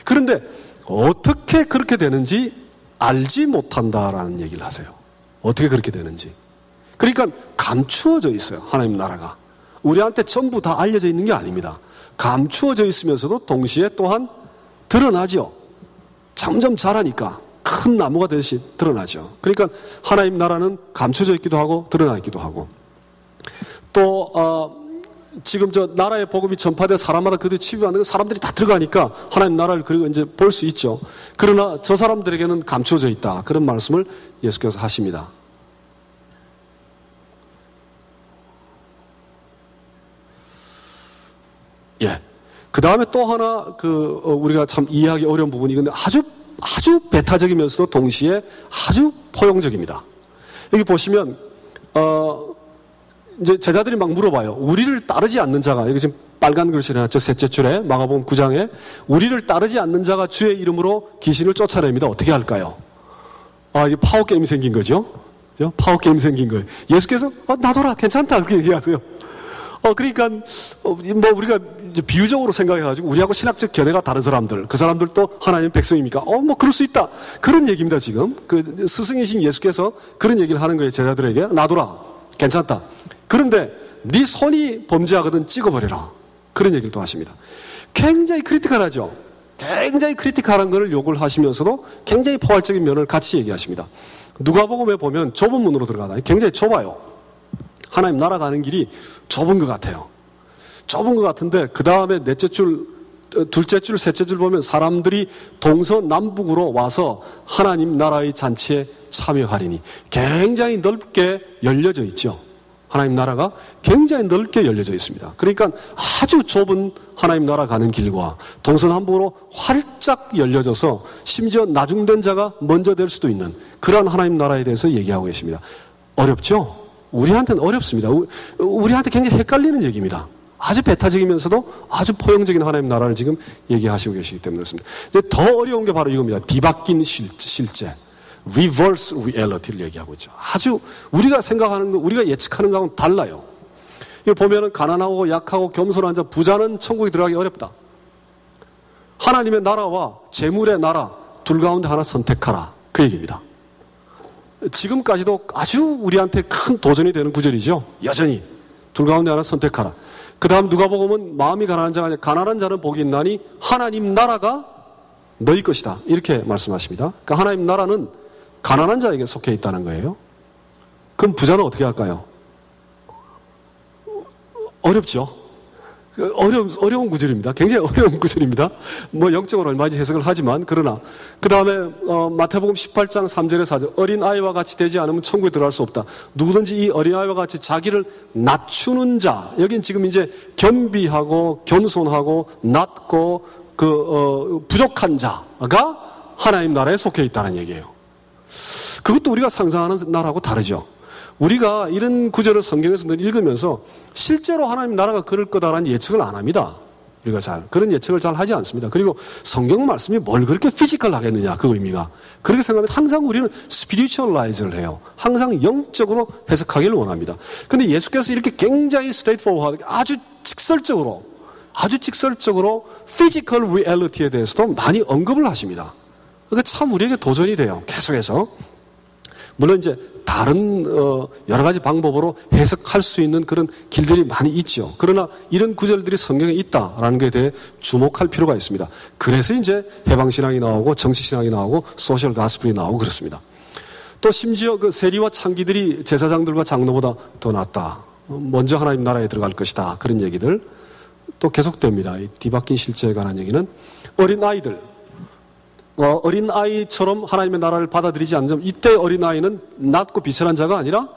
A: 그런데 어떻게 그렇게 되는지 알지 못한다라는 얘기를 하세요. 어떻게 그렇게 되는지. 그러니까 감추어져 있어요. 하나님 나라가. 우리한테 전부 다 알려져 있는 게 아닙니다. 감추어져 있으면서도 동시에 또한 드러나죠. 점점 자라니까 큰 나무가 되듯이 드러나죠. 그러니까 하나님 나라는 감춰져 있기도 하고 드러나 있기도 하고. 또 지금 저 나라의 복음이 전파돼 사람마다 그들 치유받는 사람들이 다 들어가니까 하나님 나라를 그리고 이제 볼 수 있죠. 그러나 저 사람들에게는 감춰져 있다. 그런 말씀을 예수께서 하십니다. 예. 그 다음에 또 하나 우리가 참 이해하기 어려운 부분이 근데 아주 배타적이면서도 동시에 아주 포용적입니다. 여기 보시면 이제 제자들이 막 물어봐요. 우리를 따르지 않는 자가, 여기 지금 빨간 글씨를 해놨죠. 셋째 줄에 마가복음 9장에 우리를 따르지 않는 자가 주의 이름으로 귀신을 쫓아냅니다. 어떻게 할까요? 이제 파워게임이 생긴 거죠. 파워게임이 생긴 거예요. 예수께서 놔둬라 괜찮다 그렇게 얘기하세요. 그러니까 뭐 우리가 이제 비유적으로 생각해가지고 우리하고 신학적 견해가 다른 사람들, 그 사람들도 하나님 백성입니까? 뭐 그럴 수 있다. 그런 얘기입니다. 지금 그 스승이신 예수께서 그런 얘기를 하는 거예요. 제자들에게 놔둬라 괜찮다. 그런데 네 손이 범죄하거든 찍어버려라. 그런 얘기를 또 하십니다. 굉장히 크리티컬하죠. 굉장히 크리티컬한 것을 요구를 하시면서도 굉장히 포괄적인 면을 같이 얘기하십니다. 누가복음에 보면 좁은 문으로 들어가다. 굉장히 좁아요. 하나님 나라 가는 길이 좁은 것 같아요. 좁은 것 같은데 그 다음에 넷째 줄, 둘째 줄, 셋째 줄 보면 사람들이 동서남북으로 와서 하나님 나라의 잔치에 참여하리니 굉장히 넓게 열려져 있죠. 하나님 나라가 굉장히 넓게 열려져 있습니다. 그러니까 아주 좁은 하나님 나라 가는 길과 동서남북으로 활짝 열려져서 심지어 나중된 자가 먼저 될 수도 있는 그러한 하나님 나라에 대해서 얘기하고 계십니다. 어렵죠? 우리한테는 어렵습니다. 우리한테 굉장히 헷갈리는 얘기입니다. 아주 배타적이면서도 아주 포용적인 하나님 나라를 지금 얘기하시고 계시기 때문에 그렇습니다. 이제 더 어려운 게 바로 이겁니다. 뒤바뀐 실제. reverse reality를 얘기하고 있죠. 아주 우리가 생각하는 거, 우리가 예측하는 거하고는 달라요. 이거 보면은 가난하고 약하고 겸손한 자, 부자는 천국에 들어가기 어렵다. 하나님의 나라와 재물의 나라 둘 가운데 하나 선택하라. 그 얘기입니다. 지금까지도 아주 우리한테 큰 도전이 되는 구절이죠. 여전히 둘 가운데 하나 선택하라. 그 다음 누가복음은 마음이 가난한 자가 아니라 가난한 자는 복이 있나니 하나님 나라가 너희 것이다. 이렇게 말씀하십니다. 그러니까 하나님 나라는 가난한 자에게 속해 있다는 거예요. 그럼 부자는 어떻게 할까요? 어렵죠. 어려운 구절입니다. 굉장히 어려운 구절입니다. 뭐 영적으로 얼마든지 해석을 하지만 그러나 그 다음에 마태복음 18장 3절에 4절 어린아이와 같이 되지 않으면 천국에 들어갈 수 없다. 누구든지 이 어린아이와 같이 자기를 낮추는 자, 여긴 지금 이제 겸비하고 겸손하고 낮고 부족한 자가 하나님 나라에 속해 있다는 얘기예요. 그것도 우리가 상상하는 나라하고 다르죠. 우리가 이런 구절을 성경에서 늘 읽으면서 실제로 하나님 나라가 그럴 거다라는 예측을 안 합니다. 우리가 그런 예측을 잘 하지 않습니다. 그리고 성경 말씀이 뭘 그렇게 피지컬 하겠느냐, 그 의미가. 그렇게 생각하면 항상 우리는 스피리추얼라이즈를 해요. 항상 영적으로 해석하기를 원합니다. 근데 예수께서 이렇게 굉장히 스트레이트포워드하게 아주 직설적으로 피지컬 리얼리티에 대해서도 많이 언급을 하십니다. 그러니까 참 우리에게 도전이 돼요. 계속해서. 물론 이제 다른 여러 가지 방법으로 해석할 수 있는 그런 길들이 많이 있죠. 그러나 이런 구절들이 성경에 있다라는 것에 대해 주목할 필요가 있습니다. 그래서 이제 해방신앙이 나오고 정치신앙이 나오고 소셜 가스펠이 나오고 그렇습니다. 또 심지어 그 세리와 창기들이 제사장들과 장로보다 더 낫다. 먼저 하나님 나라에 들어갈 것이다. 그런 얘기들 또 계속됩니다. 이 뒤바뀐 실제에 관한 얘기는 어린아이들 어린아이처럼 하나님의 나라를 받아들이지 않는 점, 이때 어린아이는 낮고 비천한 자가 아니라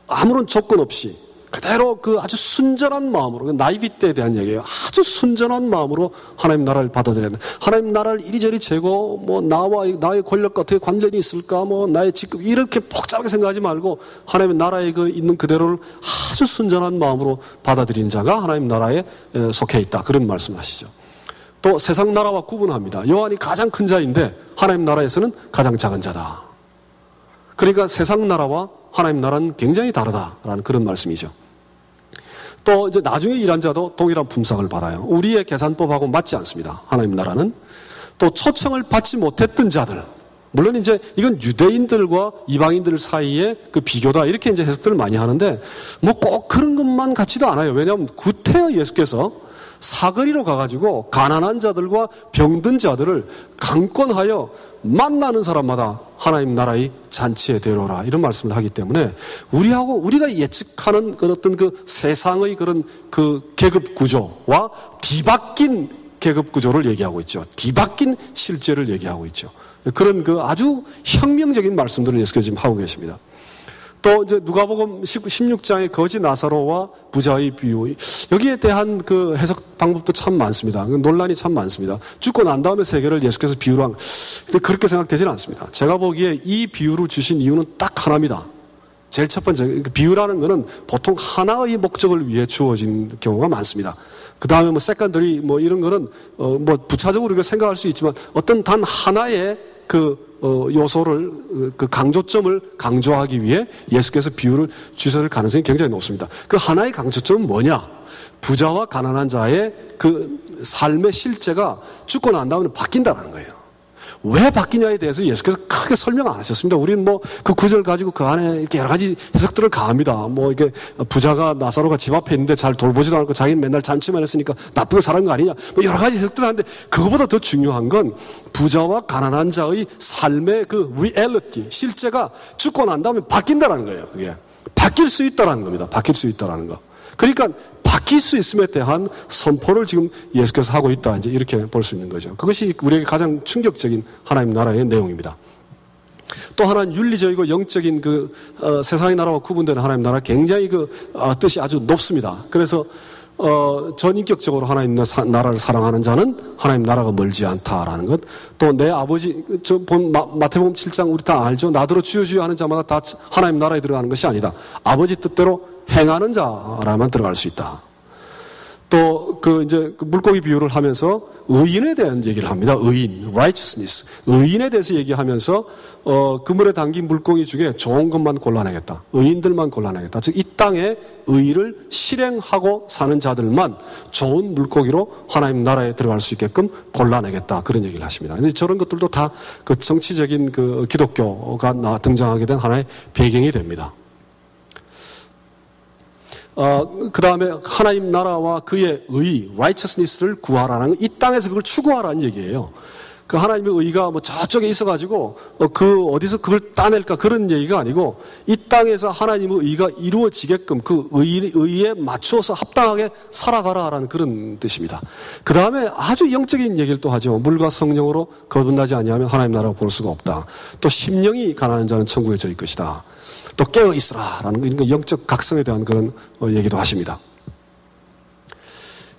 A: 아무런 조건 없이 그대로 그 아주 순전한 마음으로, 나이비때에 대한 얘기예요. 아주 순전한 마음으로 하나님 나라를 받아들여야 된다. 하나님 나라를 이리저리 재고 뭐 나의 권력과 어떻게 관련이 있을까, 뭐 나의 직급 이렇게 복잡하게 생각하지 말고 하나님의 나라에 있는 그대로를 아주 순전한 마음으로 받아들이는 자가 하나님 나라에 속해 있다. 그런 말씀하시죠. 또 세상 나라와 구분합니다. 요한이 가장 큰 자인데 하나님 나라에서는 가장 작은 자다. 그러니까 세상 나라와 하나님 나라는 굉장히 다르다라는 그런 말씀이죠. 또 이제 나중에 일한 자도 동일한 품삯을 받아요. 우리의 계산법하고 맞지 않습니다. 하나님 나라는. 또 초청을 받지 못했던 자들, 물론 이제 이건 유대인들과 이방인들 사이의 그 비교다 이렇게 이제 해석들을 많이 하는데 뭐 꼭 그런 것만 같지도 않아요. 왜냐하면 구태여 예수께서 사거리로 가가지고 가난한 자들과 병든 자들을 강권하여 만나는 사람마다 하나님 나라의 잔치에 데려오라 이런 말씀을 하기 때문에 우리가 예측하는 그 어떤 그 세상의 그런 그 계급 구조와 뒤바뀐 계급 구조를 얘기하고 있죠. 뒤바뀐 실제를 얘기하고 있죠. 그런 그 아주 혁명적인 말씀들을 예수께서 지금 하고 계십니다. 또 이제 누가복음 16장의 거지 나사로와 부자의 비유 여기에 대한 그 해석 방법도 참 많습니다. 논란이 참 많습니다. 죽고 난 다음에 세계를 예수께서 비유로 한 근데 그렇게 생각되지는 않습니다. 제가 보기에 이 비유를 주신 이유는 딱 하나입니다. 제일 첫 번째 비유라는 것은 보통 하나의 목적을 위해 주어진 경우가 많습니다. 그 다음에 뭐 세컨더리 뭐 이런 거는 뭐 부차적으로 우리가 생각할 수 있지만 어떤 단 하나의 요소를 그 강조점을 강조하기 위해 예수께서 비유를 주셨을 가능성이 굉장히 높습니다. 그 하나의 강조점은 뭐냐? 부자와 가난한 자의 그 삶의 실제가 죽고 난 다음에 바뀐다는 거예요. 왜 바뀌냐에 대해서 예수께서 크게 설명 안 하셨습니다. 우리는 뭐 그 구절 가지고 그 안에 이렇게 여러 가지 해석들을 가합니다. 뭐 이게 부자가 나사로가 집 앞에 있는데 잘 돌보지도 않고 자기는 맨날 잔치만 했으니까 나쁘게 살은 거 아니냐. 뭐 여러 가지 해석들을 하는데 그거보다 더 중요한 건 부자와 가난한 자의 삶의 그 리얼리티, 실제가 죽고 난 다음에 바뀐다는 거예요. 그게 바뀔 수 있다라는 겁니다. 바뀔 수 있다라는 거. 그러니까 바뀔 수 있음에 대한 선포를 지금 예수께서 하고 있다. 이제 이렇게 볼 수 있는 거죠. 그것이 우리에게 가장 충격적인 하나님 나라의 내용입니다. 또 하나는 윤리적이고 영적인 세상의 나라와 구분되는 하나님 나라 굉장히 뜻이 아주 높습니다. 그래서 전인격적으로 하나님 나라를 사랑하는 자는 하나님 나라가 멀지 않다라는 것. 또 내 아버지 마태복음 7장 우리 다 알죠. 나더러 주여 주여 하는 자마다 다 하나님 나라에 들어가는 것이 아니다. 아버지 뜻대로 행하는 자라만 들어갈 수 있다. 또 이제 물고기 비유를 하면서 의인에 대한 얘기를 합니다. 의인, righteousness. 의인에 대해서 얘기하면서 그물에 담긴 물고기 중에 좋은 것만 골라내겠다. 의인들만 골라내겠다. 즉 이 땅에 의를 실행하고 사는 자들만 좋은 물고기로 하나님 나라에 들어갈 수 있게끔 골라내겠다. 그런 얘기를 하십니다. 근데 저런 것들도 다 그 정치적인 기독교가 등장하게 된 하나의 배경이 됩니다. 그 다음에 하나님 나라와 그의 의, righteousness를 구하라는 이 땅에서 그걸 추구하라는 얘기예요. 그 하나님의 의가 뭐 저쪽에 있어가지고 어디서 그걸 따낼까 그런 얘기가 아니고 이 땅에서 하나님의 의가 이루어지게끔 그 의에 맞추어서 합당하게 살아가라라는 그런 뜻입니다. 그 다음에 아주 영적인 얘기를 또 하죠. 물과 성령으로 거듭나지 아니하면 하나님 나라를 볼 수가 없다. 또 심령이 가난한 자는 천국에 저일 것이다. 또 깨어 있으라라는 영적 각성에 대한 그런 얘기도 하십니다.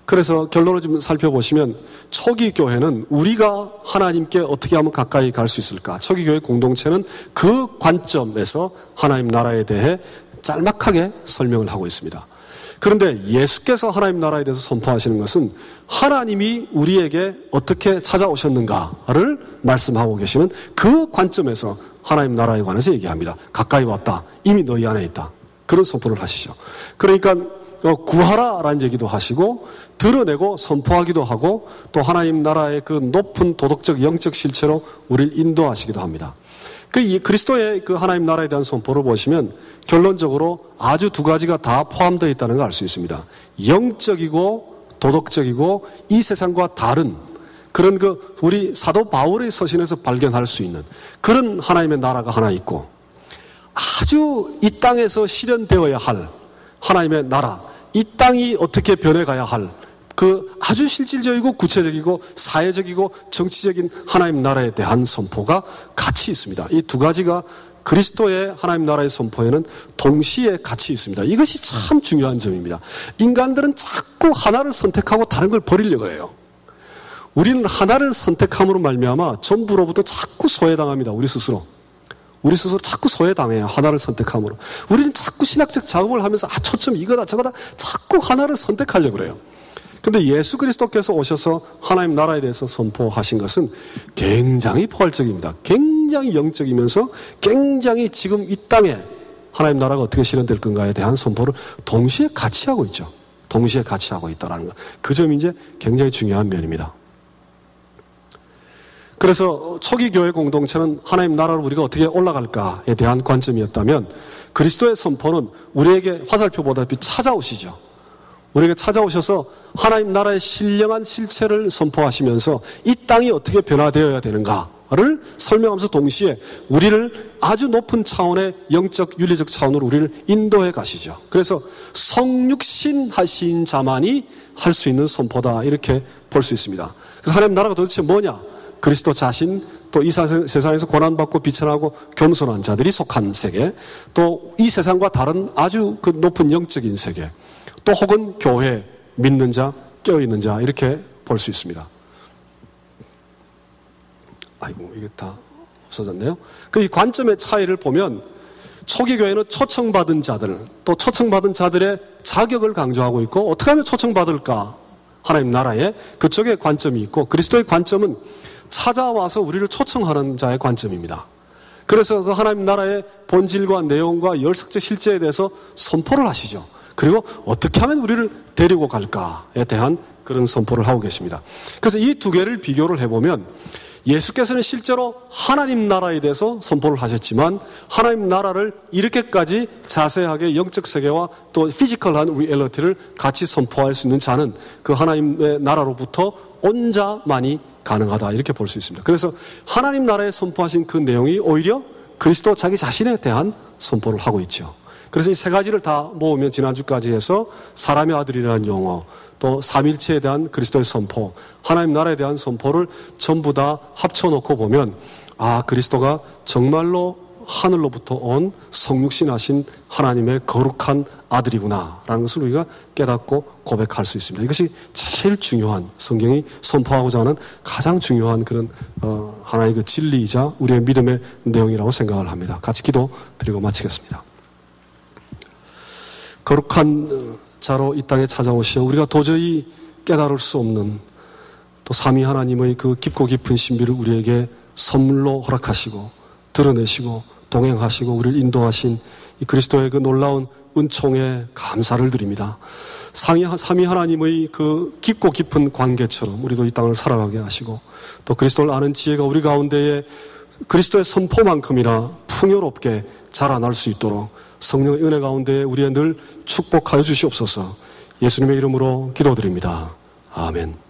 A: 그래서 결론을 좀 살펴보시면 초기 교회는 우리가 하나님께 어떻게 하면 가까이 갈 수 있을까? 초기 교회 공동체는 그 관점에서 하나님 나라에 대해 짤막하게 설명을 하고 있습니다. 그런데 예수께서 하나님 나라에 대해서 선포하시는 것은 하나님이 우리에게 어떻게 찾아오셨는가를 말씀하고 계시는 그 관점에서 하나님 나라에 관해서 얘기합니다. 가까이 왔다. 이미 너희 안에 있다. 그런 선포를 하시죠. 그러니까 구하라라는 얘기도 하시고 드러내고 선포하기도 하고 또 하나님 나라의 그 높은 도덕적 영적 실체로 우리를 인도하시기도 합니다. 그리스도의 그 하나님 나라에 대한 선포를 보시면 결론적으로 아주 두 가지가 다 포함되어 있다는 걸 알 수 있습니다. 영적이고 도덕적이고 이 세상과 다른 그런 우리 사도 바울의 서신에서 발견할 수 있는 그런 하나님의 나라가 하나 있고 아주 이 땅에서 실현되어야 할 하나님의 나라, 이 땅이 어떻게 변해가야 할 그 아주 실질적이고 구체적이고 사회적이고 정치적인 하나님 나라에 대한 선포가 같이 있습니다. 이 두 가지가 그리스도의 하나님 나라의 선포에는 동시에 같이 있습니다. 이것이 참 중요한 점입니다. 인간들은 자꾸 하나를 선택하고 다른 걸 버리려고 해요. 우리는 하나를 선택함으로 말미암아 전부로부터 자꾸 소외당합니다. 우리 스스로 자꾸 소외당해요. 하나를 선택함으로. 우리는 자꾸 신학적 작업을 하면서 초점 이거다 저거다 자꾸 하나를 선택하려고 그래요. 근데 예수 그리스도께서 오셔서 하나님 나라에 대해서 선포하신 것은 굉장히 포괄적입니다. 굉장히 영적이면서 굉장히 지금 이 땅에 하나님 나라가 어떻게 실현될 건가에 대한 선포를 동시에 같이 하고 있죠. 동시에 같이 하고 있다는 것. 그 점이 이제 굉장히 중요한 면입니다. 그래서 초기 교회 공동체는 하나님 나라로 우리가 어떻게 올라갈까에 대한 관점이었다면 그리스도의 선포는 우리에게 화살표 보다시피 찾아오시죠. 우리에게 찾아오셔서 하나님 나라의 신령한 실체를 선포하시면서 이 땅이 어떻게 변화되어야 되는가를 설명하면서 동시에 우리를 아주 높은 차원의 영적 윤리적 차원으로 우리를 인도해 가시죠. 그래서 성육신 하신 자만이 할 수 있는 선포다, 이렇게 볼 수 있습니다. 그래서 하나님 나라가 도대체 뭐냐? 그리스도 자신, 또 이 세상에서 고난받고 비천하고 겸손한 자들이 속한 세계, 또 이 세상과 다른 아주 그 높은 영적인 세계, 또 혹은 교회, 믿는 자, 깨어있는 자, 이렇게 볼 수 있습니다. 아이고, 이게 다 없어졌네요. 그 이 관점의 차이를 보면 초기 교회는 초청받은 자들, 또 초청받은 자들의 자격을 강조하고 있고, 어떻게 하면 초청받을까? 하나님 나라에 그쪽에 관점이 있고, 그리스도의 관점은 찾아와서 우리를 초청하는 자의 관점입니다. 그래서 그 하나님 나라의 본질과 내용과 열석적 실제에 대해서 선포를 하시죠. 그리고 어떻게 하면 우리를 데리고 갈까에 대한 그런 선포를 하고 계십니다. 그래서 이 두 개를 비교를 해보면 예수께서는 실제로 하나님 나라에 대해서 선포를 하셨지만 하나님 나라를 이렇게까지 자세하게 영적 세계와 또 피지컬한 리얼리티를 같이 선포할 수 있는 자는 그 하나님의 나라로부터 온 자만이 가능하다, 이렇게 볼 수 있습니다. 그래서 하나님 나라에 선포하신 그 내용이 오히려 그리스도 자기 자신에 대한 선포를 하고 있죠. 그래서 이 세 가지를 다 모으면 지난주까지 해서 사람의 아들이라는 용어, 또 삼일체에 대한 그리스도의 선포, 하나님 나라에 대한 선포를 전부 다 합쳐놓고 보면, 아, 그리스도가 정말로 하늘로부터 온 성육신하신 하나님의 거룩한 아들이구나 라는 것을 우리가 깨닫고 고백할 수 있습니다. 이것이 제일 중요한, 성경이 선포하고자 하는 가장 중요한 그런 하나의 그 진리이자 우리의 믿음의 내용이라고 생각을 합니다. 같이 기도 드리고 마치겠습니다. 거룩한 자로 이 땅에 찾아오시어 우리가 도저히 깨달을 수 없는 또 삼위 하나님의 그 깊고 깊은 신비를 우리에게 선물로 허락하시고 드러내시고 동행하시고 우리를 인도하신 이 그리스도의 그 놀라운 은총에 감사를 드립니다. 삼위 하나님의 그 깊고 깊은 관계처럼 우리도 이 땅을 살아가게 하시고, 또 그리스도를 아는 지혜가 우리 가운데에 그리스도의 선포만큼이나 풍요롭게 자라날 수 있도록 성령의 은혜 가운데 우리의 늘 축복하여 주시옵소서. 예수님의 이름으로 기도드립니다. 아멘.